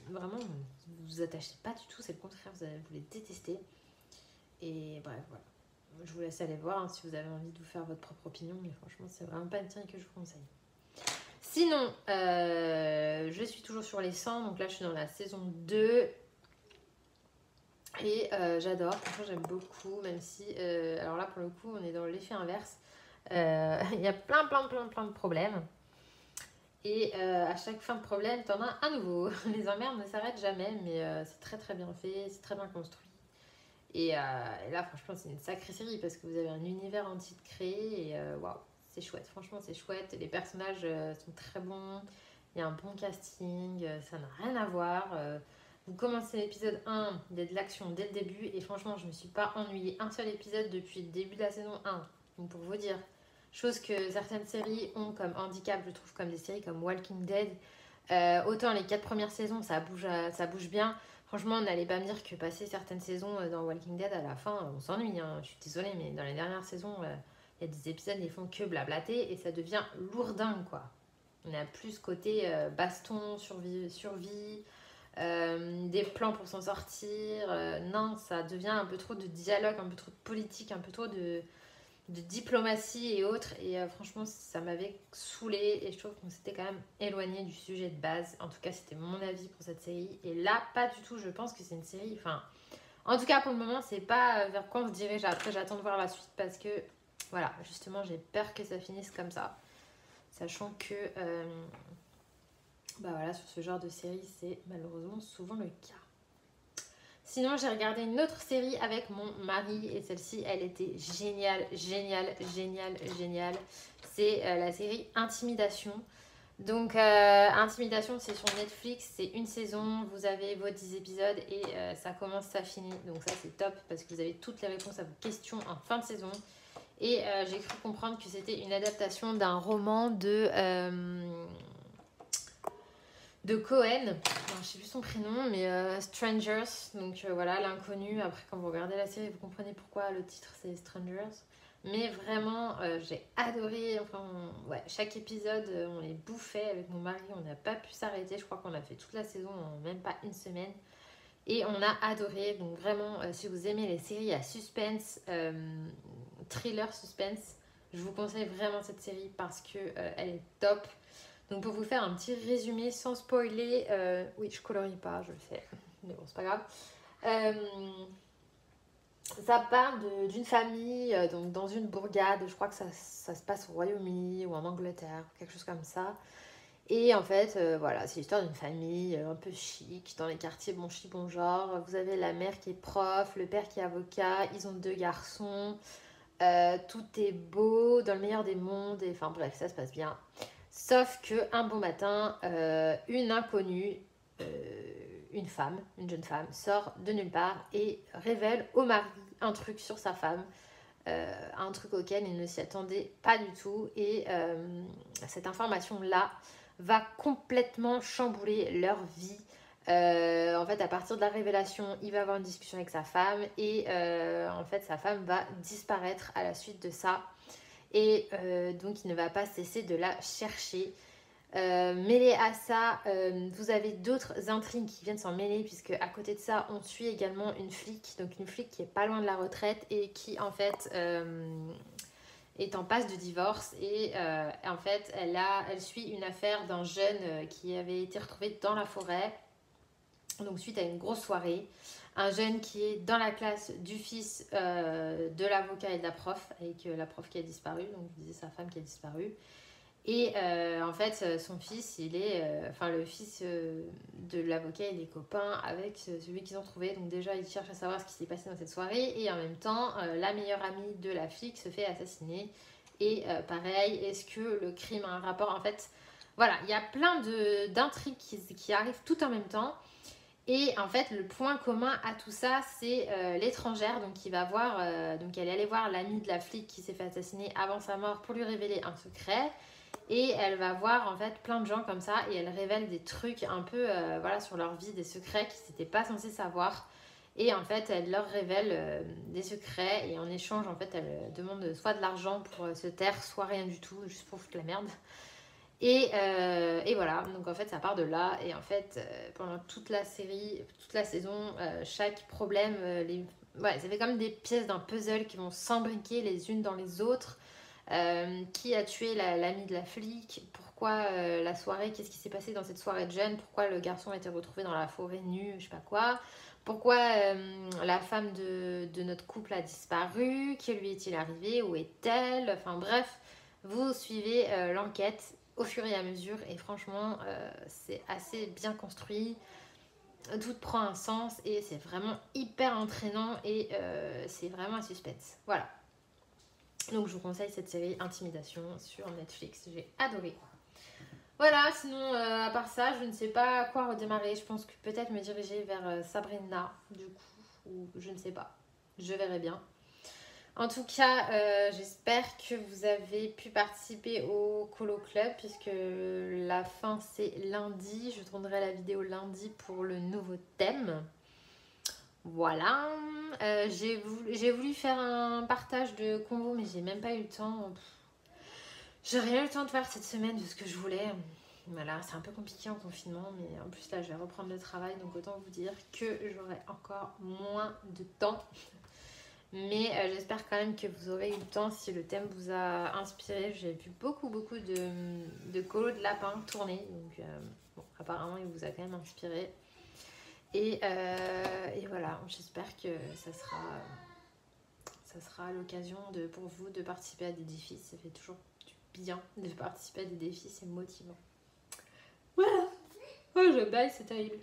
vraiment... Vous vous attachez pas du tout, c'est le contraire. Vous les détestez. Et bref, voilà. Je vous laisse aller voir si vous avez envie de vous faire votre propre opinion. Mais franchement, c'est vraiment pas une série que je vous conseille. Sinon, je suis toujours sur les 100. Donc là, je suis dans la saison 2. Et j'adore. Franchement, j'aime beaucoup. Même si, alors là, pour le coup, on est dans l'effet inverse. Il y a plein de problèmes. Et à chaque fin de problème, t'en as un nouveau. Les emmerdes ne s'arrêtent jamais. Mais c'est très bien fait. C'est très bien construit. Et là, franchement, c'est une sacrée série parce que vous avez un univers entier de créé et waouh, c'est chouette. Franchement, c'est chouette. Les personnages sont très bons. Il y a un bon casting. Ça n'a rien à voir. Vous commencez l'épisode 1, il y a de l'action dès le début. Et franchement, je ne me suis pas ennuyée un seul épisode depuis le début de la saison 1. Donc, pour vous dire, chose que certaines séries ont comme handicap, je trouve, comme des séries comme Walking Dead. Autant les 4 premières saisons, ça bouge bien. Franchement, n'allez pas me dire que passer certaines saisons dans Walking Dead, à la fin, on s'ennuie. Hein. Je suis désolée, mais dans les dernières saisons, il y a des épisodes, ils font que blablater et ça devient lourdingue, quoi. On a plus côté baston, survie, des plans pour s'en sortir. Non, ça devient un peu trop de dialogue, un peu trop de politique, un peu trop de diplomatie et autres. Et franchement, ça m'avait saoulée et je trouve qu'on s'était quand même éloigné du sujet de base. En tout cas, c'était mon avis pour cette série. Et là, pas du tout. Je pense que c'est une série... Enfin, en tout cas, pour le moment, c'est pas vers quoi on se dirige. Après, j'attends de voir la suite parce que, voilà, justement, j'ai peur que ça finisse comme ça. Sachant que bah voilà, sur ce genre de série, c'est malheureusement souvent le cas. Sinon, j'ai regardé une autre série avec mon mari et celle-ci, elle était géniale, géniale, géniale, géniale. C'est la série Intimidation. Donc, Intimidation, c'est sur Netflix, c'est une saison, vous avez vos 10 épisodes et ça commence, ça finit. Donc ça, c'est top parce que vous avez toutes les réponses à vos questions en fin de saison. Et j'ai cru comprendre que c'était une adaptation d'un roman de Cohen, enfin, je sais plus son prénom, mais Strangers, donc voilà, l'inconnu. Après, quand vous regardez la série, vous comprenez pourquoi le titre c'est Strangers. Mais vraiment, j'ai adoré. Enfin, ouais, chaque épisode, on les bouffait avec mon mari, on n'a pas pu s'arrêter. Je crois qu'on a fait toute la saison en même pas une semaine. Et on a adoré. Donc vraiment, si vous aimez les séries à suspense, thriller suspense, je vous conseille vraiment cette série parce que elle est top. Donc pour vous faire un petit résumé sans spoiler, oui je colorie pas, je le sais, mais bon c'est pas grave. Ça parle d'une famille donc dans une bourgade, je crois que ça se passe au Royaume-Uni ou en Angleterre, quelque chose comme ça. Et en fait, voilà, c'est l'histoire d'une famille un peu chic, dans les quartiers bon chic, bon genre. Vous avez la mère qui est prof, le père qui est avocat, ils ont 2 garçons. Tout est beau, dans le meilleur des mondes, et enfin bref, ça se passe bien. Sauf qu'un bon matin, une inconnue, une femme, une jeune femme, sort de nulle part et révèle au mari un truc sur sa femme, un truc auquel il ne s'y attendait pas du tout. Et cette information-là va complètement chambouler leur vie. En fait, à partir de la révélation, il va avoir une discussion avec sa femme et en fait, sa femme va disparaître à la suite de ça. Et donc, il ne va pas cesser de la chercher. Mêlé à ça, vous avez d'autres intrigues qui viennent s'en mêler, puisque à côté de ça, on suit également une flic, donc une flic qui est pas loin de la retraite et qui en fait est en passe de divorce. Et en fait, elle suit une affaire d'un jeune qui avait été retrouvé dans la forêt. Donc suite à une grosse soirée, un jeune qui est dans la classe du fils de l'avocat et de la prof, avec la prof qui a disparu, donc je disais sa femme qui a disparu. Et en fait, son fils, il est, enfin le fils de l'avocat, il est copain avec celui qu'ils ont trouvé. Donc déjà, il cherche à savoir ce qui s'est passé dans cette soirée. Et en même temps, la meilleure amie de la flic se fait assassiner. Et pareil, est-ce que le crime a un rapport? En fait, voilà, il y a plein d'intrigues qui arrivent tout en même temps. Et en fait, le point commun à tout ça, c'est l'étrangère. Donc, donc, elle est allée voir l'amie de la flic qui s'est fait assassiner avant sa mort pour lui révéler un secret. Et elle va voir en fait plein de gens comme ça et elle révèle des trucs un peu voilà, sur leur vie, des secrets qu'ils n'étaient pas censés savoir. Et en fait, elle leur révèle des secrets et en échange, en fait, elle demande soit de l'argent pour se taire, soit rien du tout, juste pour foutre la merde. Et voilà, donc en fait ça part de là et en fait pendant toute la série, toute la saison, chaque problème, ouais, ça fait comme des pièces d'un puzzle qui vont s'embriquer les unes dans les autres. Qui a tué l'amie de la flic? Pourquoi la soirée? Qu'est-ce qui s'est passé dans cette soirée de jeunes? Pourquoi le garçon a été retrouvé dans la forêt nu? Je sais pas quoi. Pourquoi la femme de notre couple a disparu? Que lui est-il arrivé? Où est-elle? Enfin bref, vous suivez l'enquête au fur et à mesure et franchement c'est assez bien construit, tout prend un sens et c'est vraiment hyper entraînant et c'est vraiment un suspense, voilà. Donc je vous conseille cette série Intimidation sur Netflix, j'ai adoré. Voilà, sinon à part ça je ne sais pas à quoi redémarrer. Je pense que peut-être me diriger vers Sabrina du coup, ou je ne sais pas, je verrai bien. En tout cas, j'espère que vous avez pu participer au Colo Club puisque la fin c'est lundi. Je tournerai la vidéo lundi pour le nouveau thème. Voilà. J'ai voulu faire un partage de convo mais j'ai même pas eu le temps. J'ai rien eu le temps de faire cette semaine de ce que je voulais. Voilà, c'est un peu compliqué en confinement mais en plus là je vais reprendre le travail donc autant vous dire que j'aurai encore moins de temps. Mais j'espère quand même que vous aurez eu le temps si le thème vous a inspiré. J'ai vu beaucoup de colos de lapins tourner. Donc bon, apparemment il vous a quand même inspiré. Et voilà, j'espère que ça sera l'occasion pour vous de participer à des défis. Ça fait toujours du bien de participer à des défis, c'est motivant. Voilà. Oh, je baille, c'est terrible.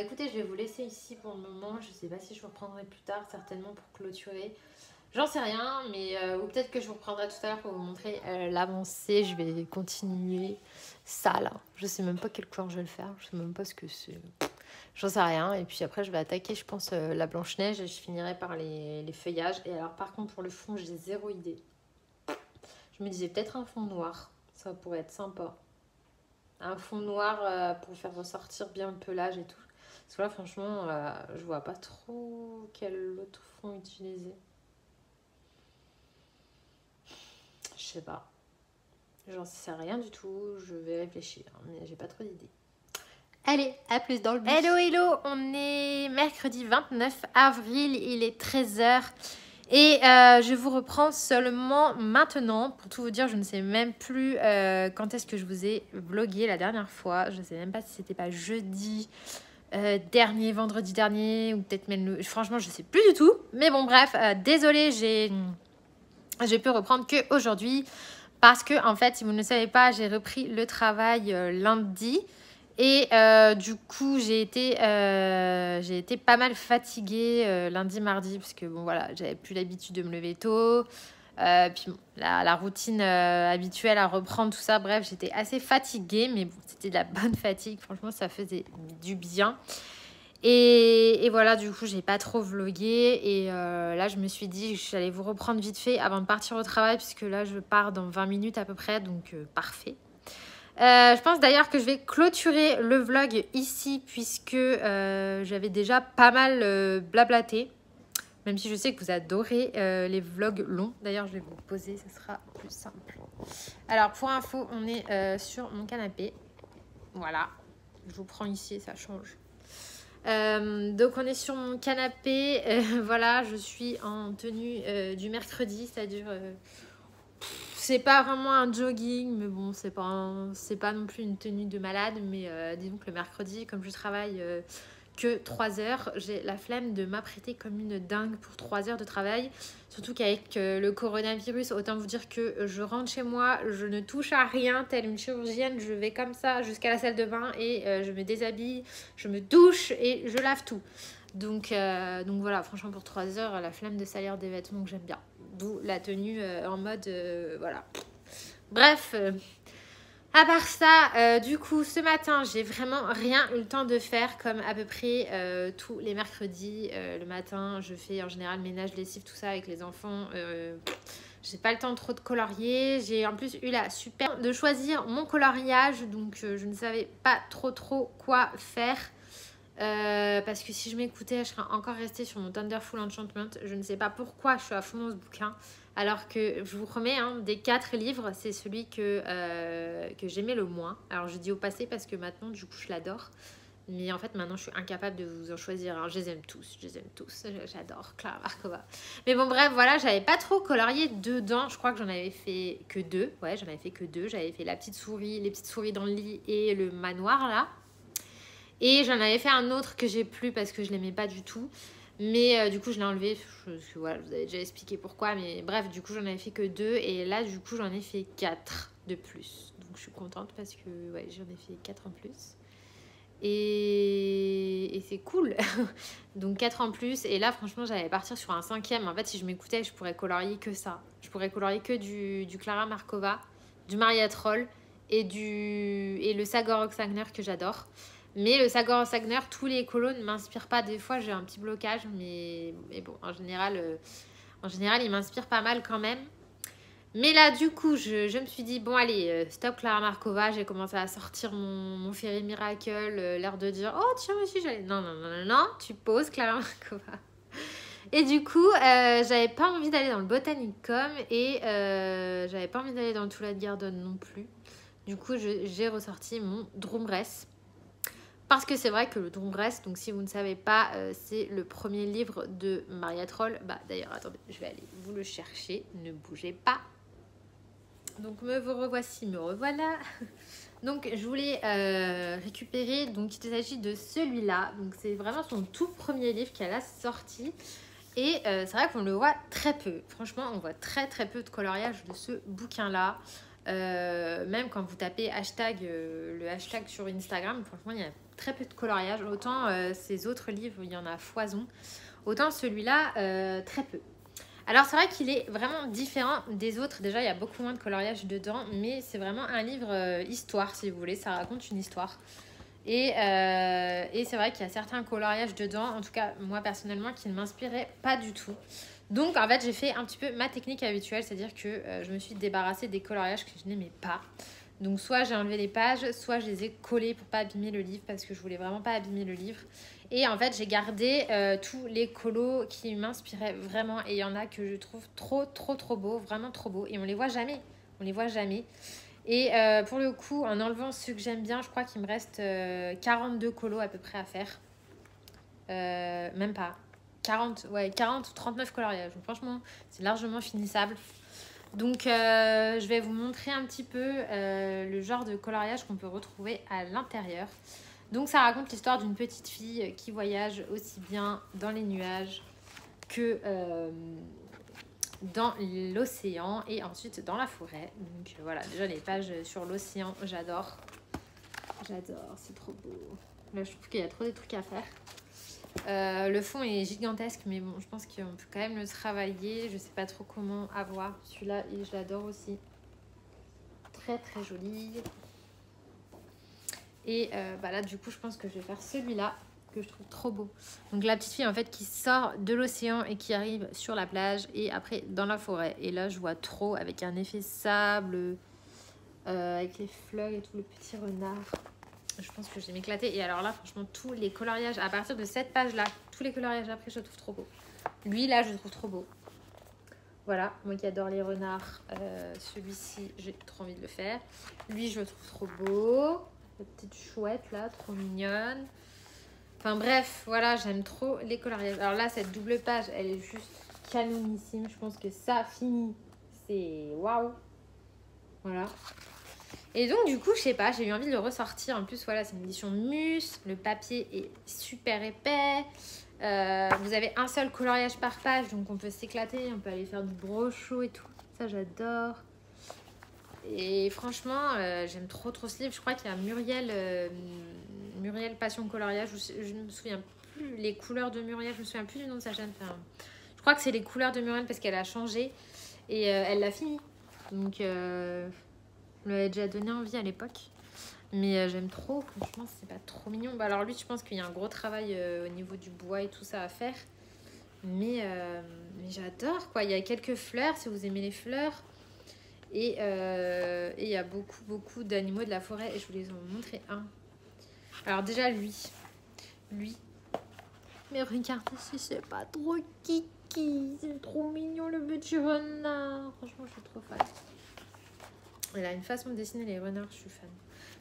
Écoutez, je vais vous laisser ici pour le moment. Je sais pas si je vous reprendrai plus tard, certainement pour clôturer. J'en sais rien, mais ou peut-être que je vous reprendrai tout à l'heure pour vous montrer l'avancée. Je vais continuer ça là. Je sais même pas quelle couleur je vais le faire. Je sais même pas ce que c'est. J'en sais rien. Et puis après, je vais attaquer, je pense, la Blanche-Neige et je finirai par les feuillages. Et alors, par contre, pour le fond, j'ai zéro idée. Je me disais peut-être un fond noir. Ça pourrait être sympa. Un fond noir pour faire ressortir bien le pelage et tout. Parce que là, franchement, je vois pas trop quel autre fond utiliser. Je sais pas. J'en sais rien du tout. Je vais réfléchir. Mais j'ai pas trop d'idées. Allez, à plus dans le bus. Hello, hello. On est mercredi 29 avril. Il est 13h. Et je vous reprends seulement maintenant. Pour tout vous dire, je ne sais même plus quand est-ce que je vous ai vlogué la dernière fois. Je ne sais même pas si c'était pas jeudi dernier, vendredi dernier, ou peut-être même le... Franchement, je ne sais plus du tout. Mais bon, bref, désolée, j'ai pu reprendre qu'aujourd'hui. Parce que, en fait, si vous ne le savez pas, j'ai repris le travail lundi. Et du coup, j'ai été pas mal fatiguée lundi, mardi, parce que bon, voilà, j'avais plus l'habitude de me lever tôt. Puis bon, la routine habituelle à reprendre, tout ça, bref, j'étais assez fatiguée, mais bon, c'était de la bonne fatigue. Franchement, ça faisait du bien. Et voilà, du coup, j'ai pas trop vlogué. Et là, je me suis dit que j'allais vous reprendre vite fait avant de partir au travail, puisque là, je pars dans 20 minutes à peu près, donc parfait. Je pense d'ailleurs que je vais clôturer le vlog ici puisque j'avais déjà pas mal blablaté. Même si je sais que vous adorez les vlogs longs. D'ailleurs, je vais vous poser, ce sera plus simple. Alors, pour info, on est sur mon canapé. Voilà. Je vous prends ici, ça change. Donc, on est sur mon canapé. Voilà, je suis en tenue du mercredi, c'est-à-dire... c'est pas vraiment un jogging, mais bon, c'est pas non plus une tenue de malade. Mais disons que le mercredi, comme je travaille que 3 heures, j'ai la flemme de m'apprêter comme une dingue pour 3 heures de travail. Surtout qu'avec le coronavirus, autant vous dire que je rentre chez moi, je ne touche à rien, telle une chirurgienne, je vais comme ça jusqu'à la salle de bain et je me déshabille, je me douche et je lave tout. Donc voilà, franchement pour 3 heures, la flemme de salir des vêtements que j'aime bien. D'où la tenue en mode, voilà. Bref, à part ça, du coup, ce matin, j'ai vraiment rien eu le temps de faire comme à peu près tous les mercredis. Le matin, je fais en général ménage, lessive, tout ça avec les enfants. J'ai pas le temps trop de colorier. J'ai en plus eu la super de choisir mon coloriage. Donc, je ne savais pas trop quoi faire. Parce que si je m'écoutais, je serais encore restée sur mon Thunderful Enchantment. Je ne sais pas pourquoi je suis à fond dans ce bouquin. Alors que je vous promets, hein, des 4 livres, c'est celui que j'aimais le moins. Alors je dis au passé parce que maintenant, du coup, je l'adore. Mais en fait, maintenant, je suis incapable de vous en choisir. Alors, je les aime tous. J'adore Clara Markova. Mais bon, bref, voilà, j'avais pas trop colorié dedans. Je crois que j'en avais fait que 2. Ouais, j'en avais fait que 2. J'avais fait la petite souris, les petites souris dans le lit et le manoir, là. Et j'en avais fait un autre que j'ai plus parce que je l'aimais pas du tout. Mais du coup, je l'ai enlevé. Parce que voilà, je vous avais déjà expliqué pourquoi. Mais bref, du coup, j'en avais fait que 2. Et là, du coup, j'en ai fait 4 de plus. Donc, je suis contente parce que ouais, j'en ai fait 4 en plus. Et c'est cool. Donc 4 en plus. Et là, franchement, j'allais partir sur un 5e. En fait, si je m'écoutais, je pourrais colorier que ça. Je pourrais colorier que du Clara Markova, du Maria Troll et le Sagor Oxagner que j'adore. Mais le Sagor Oxagner, tous les colos ne m'inspirent pas. Des fois, j'ai un petit blocage. Mais bon, en général, il m'inspire pas mal quand même. Mais là, du coup, je me suis dit, bon, allez, stop Clara Markova. J'ai commencé à sortir mon Fairy Miracle, l'air de dire, oh, tiens, aussi, j'allais... Non, tu poses Clara Markova. Et du coup, j'avais pas envie d'aller dans le Botanicum et j'avais pas envie d'aller dans le Twilight Garden non plus. Du coup, j'ai ressorti mon Droomress. Parce que c'est vrai que le Droomress, donc si vous ne savez pas, c'est le premier livre de Maria Troll. Bah, d'ailleurs, attendez, je vais aller vous le chercher. Ne bougez pas. Donc me revoici, me revoilà. Donc je voulais récupérer, donc il s'agit de celui-là. Donc c'est vraiment son tout premier livre qu'elle a sorti. Et c'est vrai qu'on le voit très peu. Franchement, on voit très peu de coloriage de ce bouquin-là. Même quand vous tapez hashtag, le hashtag sur Instagram, franchement, il y a très peu de coloriage. Autant ces autres livres, il y en a foison. Autant celui-là, très peu. Alors, c'est vrai qu'il est vraiment différent des autres. Déjà, il y a beaucoup moins de coloriage dedans. Mais c'est vraiment un livre histoire, si vous voulez. Ça raconte une histoire. Et c'est vrai qu'il y a certains coloriages dedans, en tout cas moi personnellement, qui ne m'inspiraient pas du tout. Donc en fait j'ai fait un petit peu ma technique habituelle, c'est-à-dire que je me suis débarrassée des coloriages que je n'aimais pas. Donc soit j'ai enlevé les pages, soit je les ai collés pour pas abîmer le livre parce que je voulais vraiment pas abîmer le livre. Et en fait j'ai gardé tous les colos qui m'inspiraient vraiment, et il y en a que je trouve trop beaux, vraiment trop beaux, et on les voit jamais. Et pour le coup, en enlevant ceux que j'aime bien, je crois qu'il me reste 42 colos à peu près à faire. Même pas. 40 ou 39 coloriages. Donc franchement, c'est largement finissable. Donc je vais vous montrer un petit peu le genre de coloriage qu'on peut retrouver à l'intérieur. Donc ça raconte l'histoire d'une petite fille qui voyage aussi bien dans les nuages que dans l'océan et ensuite dans la forêt. Donc voilà, déjà les pages sur l'océan, j'adore. J'adore, c'est trop beau. Là, je trouve qu'il y a trop de trucs à faire. Le fond est gigantesque, mais bon, je pense qu'on peut quand même le travailler. Je sais pas trop comment avoir. Celui-là, je l'adore aussi. Très joli. Et là, du coup, je pense que je vais faire celui-là, que je trouve trop beau. Donc la petite fille en fait qui sort de l'océan et qui arrive sur la plage et après dans la forêt. Et là je vois trop avec un effet sable, avec les fleurs et tout, le petit renard. Je pense que je vais m'éclater. Et alors là franchement tous les coloriages à partir de cette page là, tous les coloriages après je le trouve trop beau. Lui là je le trouve trop beau. Voilà, moi qui adore les renards, celui-ci j'ai trop envie de le faire. Lui je le trouve trop beau. La petite chouette là, trop mignonne. Enfin bref, voilà, j'aime trop les coloriages. Alors là, cette double page, elle est juste canonissime. Je pense que ça fini, c'est waouh. Voilà. Et donc du coup, je sais pas, j'ai eu envie de le ressortir. En plus, voilà, c'est une édition Mus. Le papier est super épais. Vous avez un seul coloriage par page, donc on peut s'éclater. On peut aller faire du brochot et tout. Ça, j'adore. Et franchement, j'aime trop ce livre. Je crois qu'il y a Muriel Passion Coloriage. Je ne me souviens plus les couleurs de Muriel. Je me souviens plus du nom de sa chaîne. Enfin, je crois que c'est les couleurs de Muriel parce qu'elle a changé. Et elle l'a fini. Donc, je lui avais déjà donné envie à l'époque. Mais j'aime trop. Franchement, c'est pas trop mignon. Bah, alors lui, je pense qu'il y a un gros travail au niveau du bois et tout ça à faire. Mais j'adore, quoi. Il y a quelques fleurs, si vous aimez les fleurs. Et il y a beaucoup d'animaux de la forêt. Et je voulais vous montrer un. Alors déjà, lui. Mais regardez si c'est pas trop kiki. C'est trop mignon, le petit renard. Franchement, je suis trop fan. Elle a une façon de dessiner les renards, je suis fan.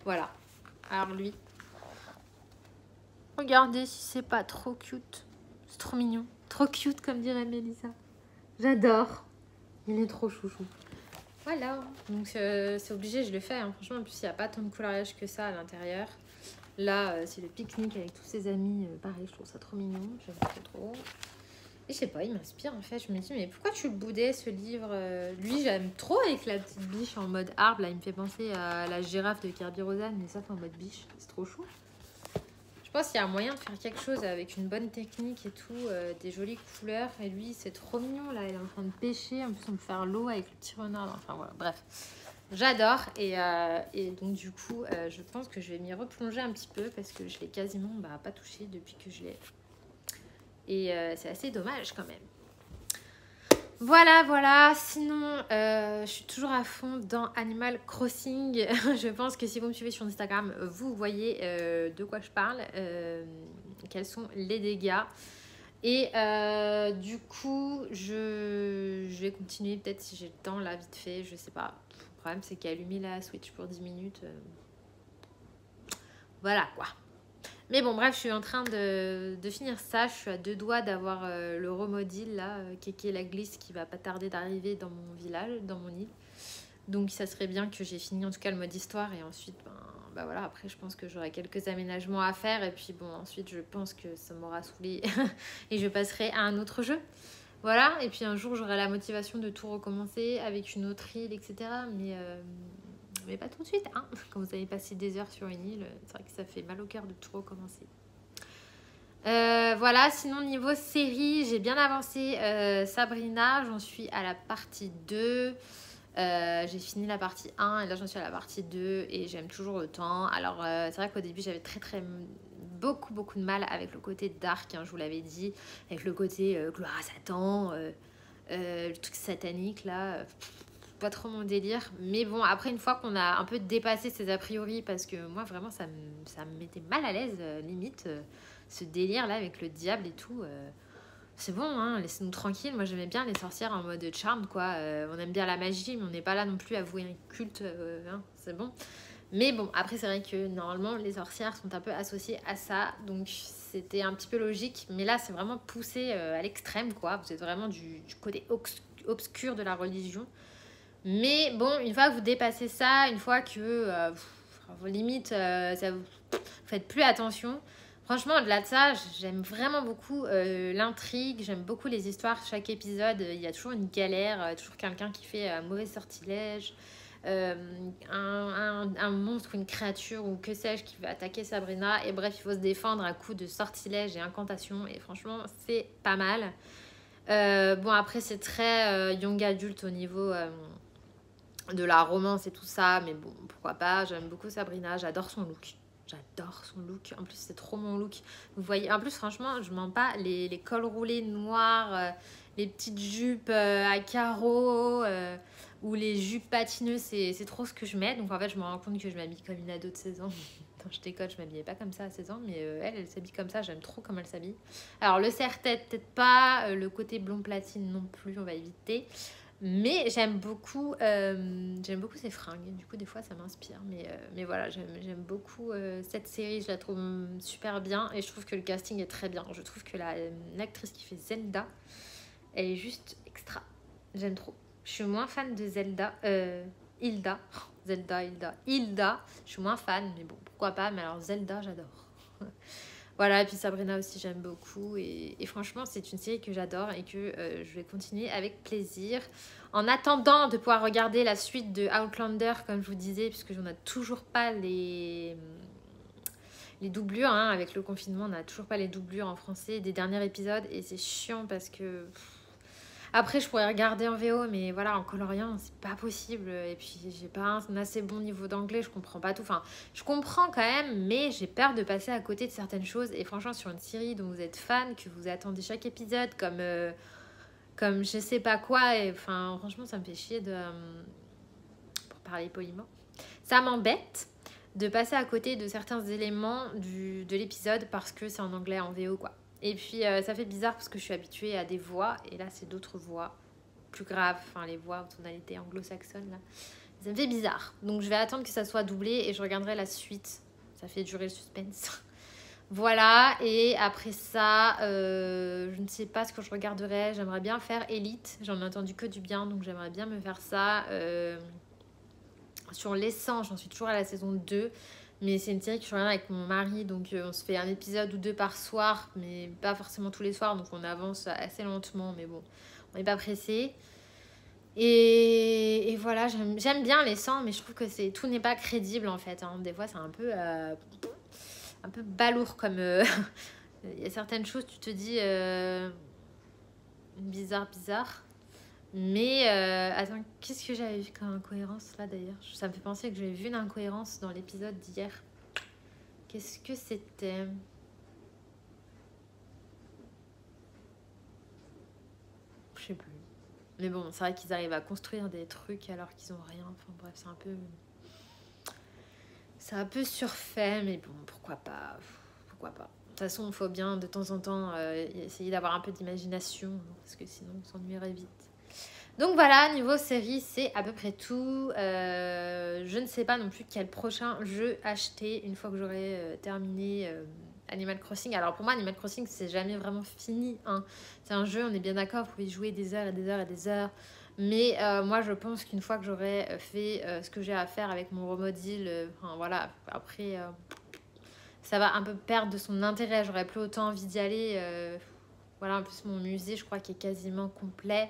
Voilà. Alors lui. Regardez si c'est pas trop cute. C'est trop mignon. Trop cute, comme dirait Mélissa. J'adore. Il est trop chouchou. Voilà. Donc c'est obligé, je le fais. Hein. Franchement, en plus, il n'y a pas tant de coloriage que ça à l'intérieur. Là, c'est le pique-nique avec tous ses amis. Pareil, je trouve ça trop mignon. J'aime trop. Et je sais pas, il m'inspire en fait. Je me dis, mais pourquoi tu le boudais ce livre? Lui, j'aime trop avec la petite biche en mode arbre. Là, il me fait penser à la girafe de Kirby Rosanne, mais ça, c'est en mode biche. C'est trop chou. Je pense qu'il y a moyen de faire quelque chose avec une bonne technique et tout, des jolies couleurs. Et lui, c'est trop mignon là. Il est en train de pêcher. En plus, on peut faire l'eau avec le petit renard. Enfin voilà, bref. J'adore. Et donc, du coup, je pense que je vais m'y replonger un petit peu parce que je l'ai quasiment pas touché depuis que je l'ai. Et c'est assez dommage quand même. Voilà. Sinon, je suis toujours à fond dans Animal Crossing. Je pense que si vous me suivez sur Instagram, vous voyez de quoi je parle. Quels sont les dégâts. Et du coup, je vais continuer peut-être si j'ai le temps, là, vite fait. Je sais pas. Le problème, c'est qu'allumer la Switch pour 10 minutes. Voilà, quoi. Mais bon, bref, je suis en train de finir ça. Je suis à 2 doigts d'avoir le remodil, là, Kéké la glisse, qui va pas tarder d'arriver dans mon village, dans mon île. Donc, ça serait bien que j'ai fini, en tout cas, le mode histoire. Et ensuite, voilà, après, je pense que j'aurai quelques aménagements à faire. Et puis, bon, ensuite, je pense que ça m'aura saoulée. Et je passerai à un autre jeu. Voilà, et puis un jour j'aurai la motivation de tout recommencer avec une autre île, etc. Mais pas tout de suite, hein. Quand vous avez passé des heures sur une île, c'est vrai que ça fait mal au cœur de tout recommencer. Voilà, sinon niveau série, j'ai bien avancé Sabrina, j'en suis à la partie 2. J'ai fini la partie 1 et là j'en suis à la partie 2 et j'aime toujours autant. Alors c'est vrai qu'au début j'avais beaucoup de mal avec le côté dark, hein, je vous l'avais dit, avec le côté gloire à Satan, le truc satanique là, pas trop mon délire. Mais bon, après une fois qu'on a un peu dépassé ces a priori, parce que moi vraiment ça me mettait mal à l'aise limite, ce délire là avec le diable et tout. C'est bon, hein, laissez-nous tranquille. Moi, j'aimais bien les sorcières en mode charme, quoi. On aime bien la magie, mais on n'est pas là non plus à vouer un culte, hein, c'est bon. Mais bon, après, c'est vrai que normalement, les sorcières sont un peu associées à ça. Donc, c'était un petit peu logique. Mais là, c'est vraiment poussé à l'extrême, quoi. Vous êtes vraiment du côté obscur de la religion. Mais bon, une fois que vous dépassez ça, une fois que vos limites, vous faites plus attention. Franchement, au-delà de ça, j'aime vraiment beaucoup l'intrigue, j'aime beaucoup les histoires. Chaque épisode, il y a toujours une galère, toujours quelqu'un qui fait un mauvais sortilège, un monstre ou une créature ou que sais-je qui va attaquer Sabrina. Et bref, il faut se défendre à coups de sortilèges et incantations. Et franchement, c'est pas mal. Bon, après, c'est très young adulte au niveau de la romance et tout ça. Mais bon, pourquoi pas. J'aime beaucoup Sabrina, j'adore son look. J'adore son look. En plus, c'est trop mon look. Vous voyez, en plus, franchement, je mens pas. Les cols roulés noirs, les petites jupes à carreaux ou les jupes patineuses, c'est trop ce que je mets. Donc, en fait, je me rends compte que je m'habille comme une ado de 16 ans. Quand je déconne, je m'habillais pas comme ça à 16 ans. Mais elle s'habille comme ça. J'aime trop comment elle s'habille. Alors, le serre-tête, peut-être pas. Le côté blond platine non plus, on va éviter. Mais j'aime beaucoup ces fringues. Du coup, des fois, ça m'inspire. Mais voilà, j'aime beaucoup cette série. Je la trouve super bien. Et je trouve que le casting est très bien. Je trouve que l'actrice qui fait Zelda, elle est juste extra. J'aime trop. Je suis moins fan de Zelda. Hilda. Hilda. Je suis moins fan. Mais bon, pourquoi pas. Mais alors, Zelda, j'adore. Voilà, et puis Sabrina aussi, j'aime beaucoup. Et franchement, c'est une série que j'adore et que je vais continuer avec plaisir. En attendant de pouvoir regarder la suite de Outlander, comme je vous disais, puisque j'en ai toujours pas les doublures. Hein, avec le confinement, on n'a toujours pas les doublures en français des derniers épisodes. Et c'est chiant parce que... Après, je pourrais regarder en VO, mais voilà, en coloriant, c'est pas possible. Et puis, j'ai pas un assez bon niveau d'anglais, je comprends pas tout. Enfin, je comprends quand même, mais j'ai peur de passer à côté de certaines choses. Et franchement, sur une série dont vous êtes fan, que vous attendez chaque épisode comme je sais pas quoi, et enfin, franchement, ça me fait chier pour parler poliment. Ça m'embête de passer à côté de certains éléments de l'épisode parce que c'est en anglais, en VO, quoi. Et puis ça fait bizarre parce que je suis habituée à des voix et là c'est d'autres voix plus graves, enfin les voix en tonalité anglo-saxonne là. Ça me fait bizarre. Donc je vais attendre que ça soit doublé et je regarderai la suite. Ça fait durer le suspense. Voilà, et après ça, je ne sais pas ce que je regarderai. J'aimerais bien faire Elite. J'en ai entendu que du bien, donc j'aimerais bien me faire ça. Sur l'essence, j'en suis toujours à la saison 2. Mais c'est une série que je regarde avec mon mari, donc on se fait un épisode ou deux par soir, mais pas forcément tous les soirs, donc on avance assez lentement, mais bon, on n'est pas pressé. Et voilà, j'aime bien les 100, mais je trouve que tout n'est pas crédible en fait. Hein. Des fois, c'est un peu balourd comme... Il y a certaines choses, tu te dis bizarre. Mais attends, qu'est-ce que j'avais vu comme incohérence là d'ailleurs? Ça me fait penser que j'avais vu une incohérence dans l'épisode d'hier. Qu'est-ce que c'était? Je sais plus. Mais bon, c'est vrai qu'ils arrivent à construire des trucs alors qu'ils ont rien. Enfin bref, c'est un peu surfait, mais bon, pourquoi pas. De toute façon, il faut bien de temps en temps essayer d'avoir un peu d'imagination, parce que sinon on s'ennuierait vite. Donc voilà, niveau série, c'est à peu près tout. Je ne sais pas non plus quel prochain jeu acheter une fois que j'aurai terminé Animal Crossing. Alors pour moi, Animal Crossing, c'est jamais vraiment fini. Hein. C'est un jeu, on est bien d'accord, vous pouvez y jouer des heures et des heures et des heures. Mais moi, je pense qu'une fois que j'aurai fait ce que j'ai à faire avec mon remodil, voilà, après, ça va un peu perdre de son intérêt. J'aurais plus autant envie d'y aller. Voilà, en plus mon musée, je crois qu'il est quasiment complet.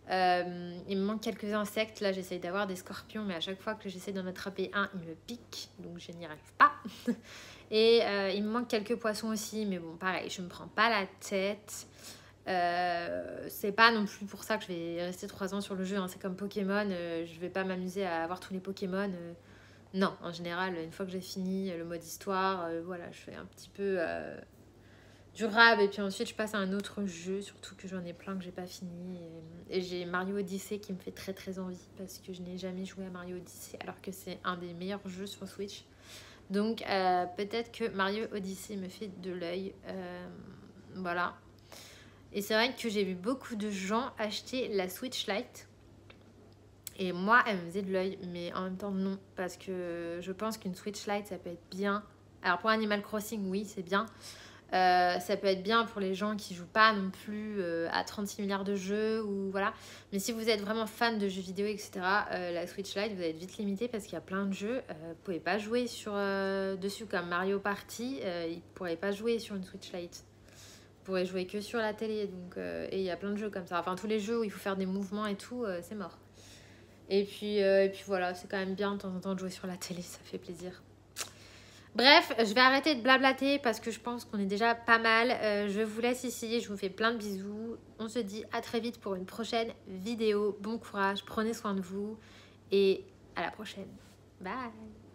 Il me manque quelques insectes. Là, j'essaye d'avoir des scorpions, mais à chaque fois que j'essaie d'en attraper un, il me pique. Donc, je n'y arrive pas. Et il me manque quelques poissons aussi. Mais bon, pareil, je me prends pas la tête. C'est pas non plus pour ça que je vais rester 3 ans sur le jeu. Hein. C'est comme Pokémon. Je vais pas m'amuser à avoir tous les Pokémon. Non, en général, une fois que j'ai fini le mode histoire, voilà, je fais un petit peu... du rab et puis ensuite je passe à un autre jeu, surtout que j'en ai plein que j'ai pas fini et j'ai Mario Odyssey qui me fait très très envie parce que je n'ai jamais joué à Mario Odyssey alors que c'est un des meilleurs jeux sur Switch, donc peut-être que Mario Odyssey me fait de l'œil, voilà. Et c'est vrai que j'ai vu beaucoup de gens acheter la Switch Lite et moi elle me faisait de l'œil, mais en même temps non, parce que je pense qu'une Switch Lite ça peut être bien. Alors pour Animal Crossing oui c'est bien. Ça peut être bien pour les gens qui jouent pas non plus à 36 milliards de jeux ou voilà. Mais si vous êtes vraiment fan de jeux vidéo, etc., la Switch Lite, vous allez être vite limité parce qu'il y a plein de jeux. Vous pouvez pas jouer sur, dessus comme Mario Party. Ils pourraient pas jouer sur une Switch Lite. Vous pourrez jouer que sur la télé. Donc, et il y a plein de jeux comme ça. Enfin, tous les jeux où il faut faire des mouvements et tout, c'est mort. Et puis voilà, c'est quand même bien de temps en temps de jouer sur la télé, ça fait plaisir. Bref, je vais arrêter de blablater parce que je pense qu'on est déjà pas mal. Je vous laisse ici, je vous fais plein de bisous. On se dit à très vite pour une prochaine vidéo. Bon courage, prenez soin de vous et à la prochaine. Bye!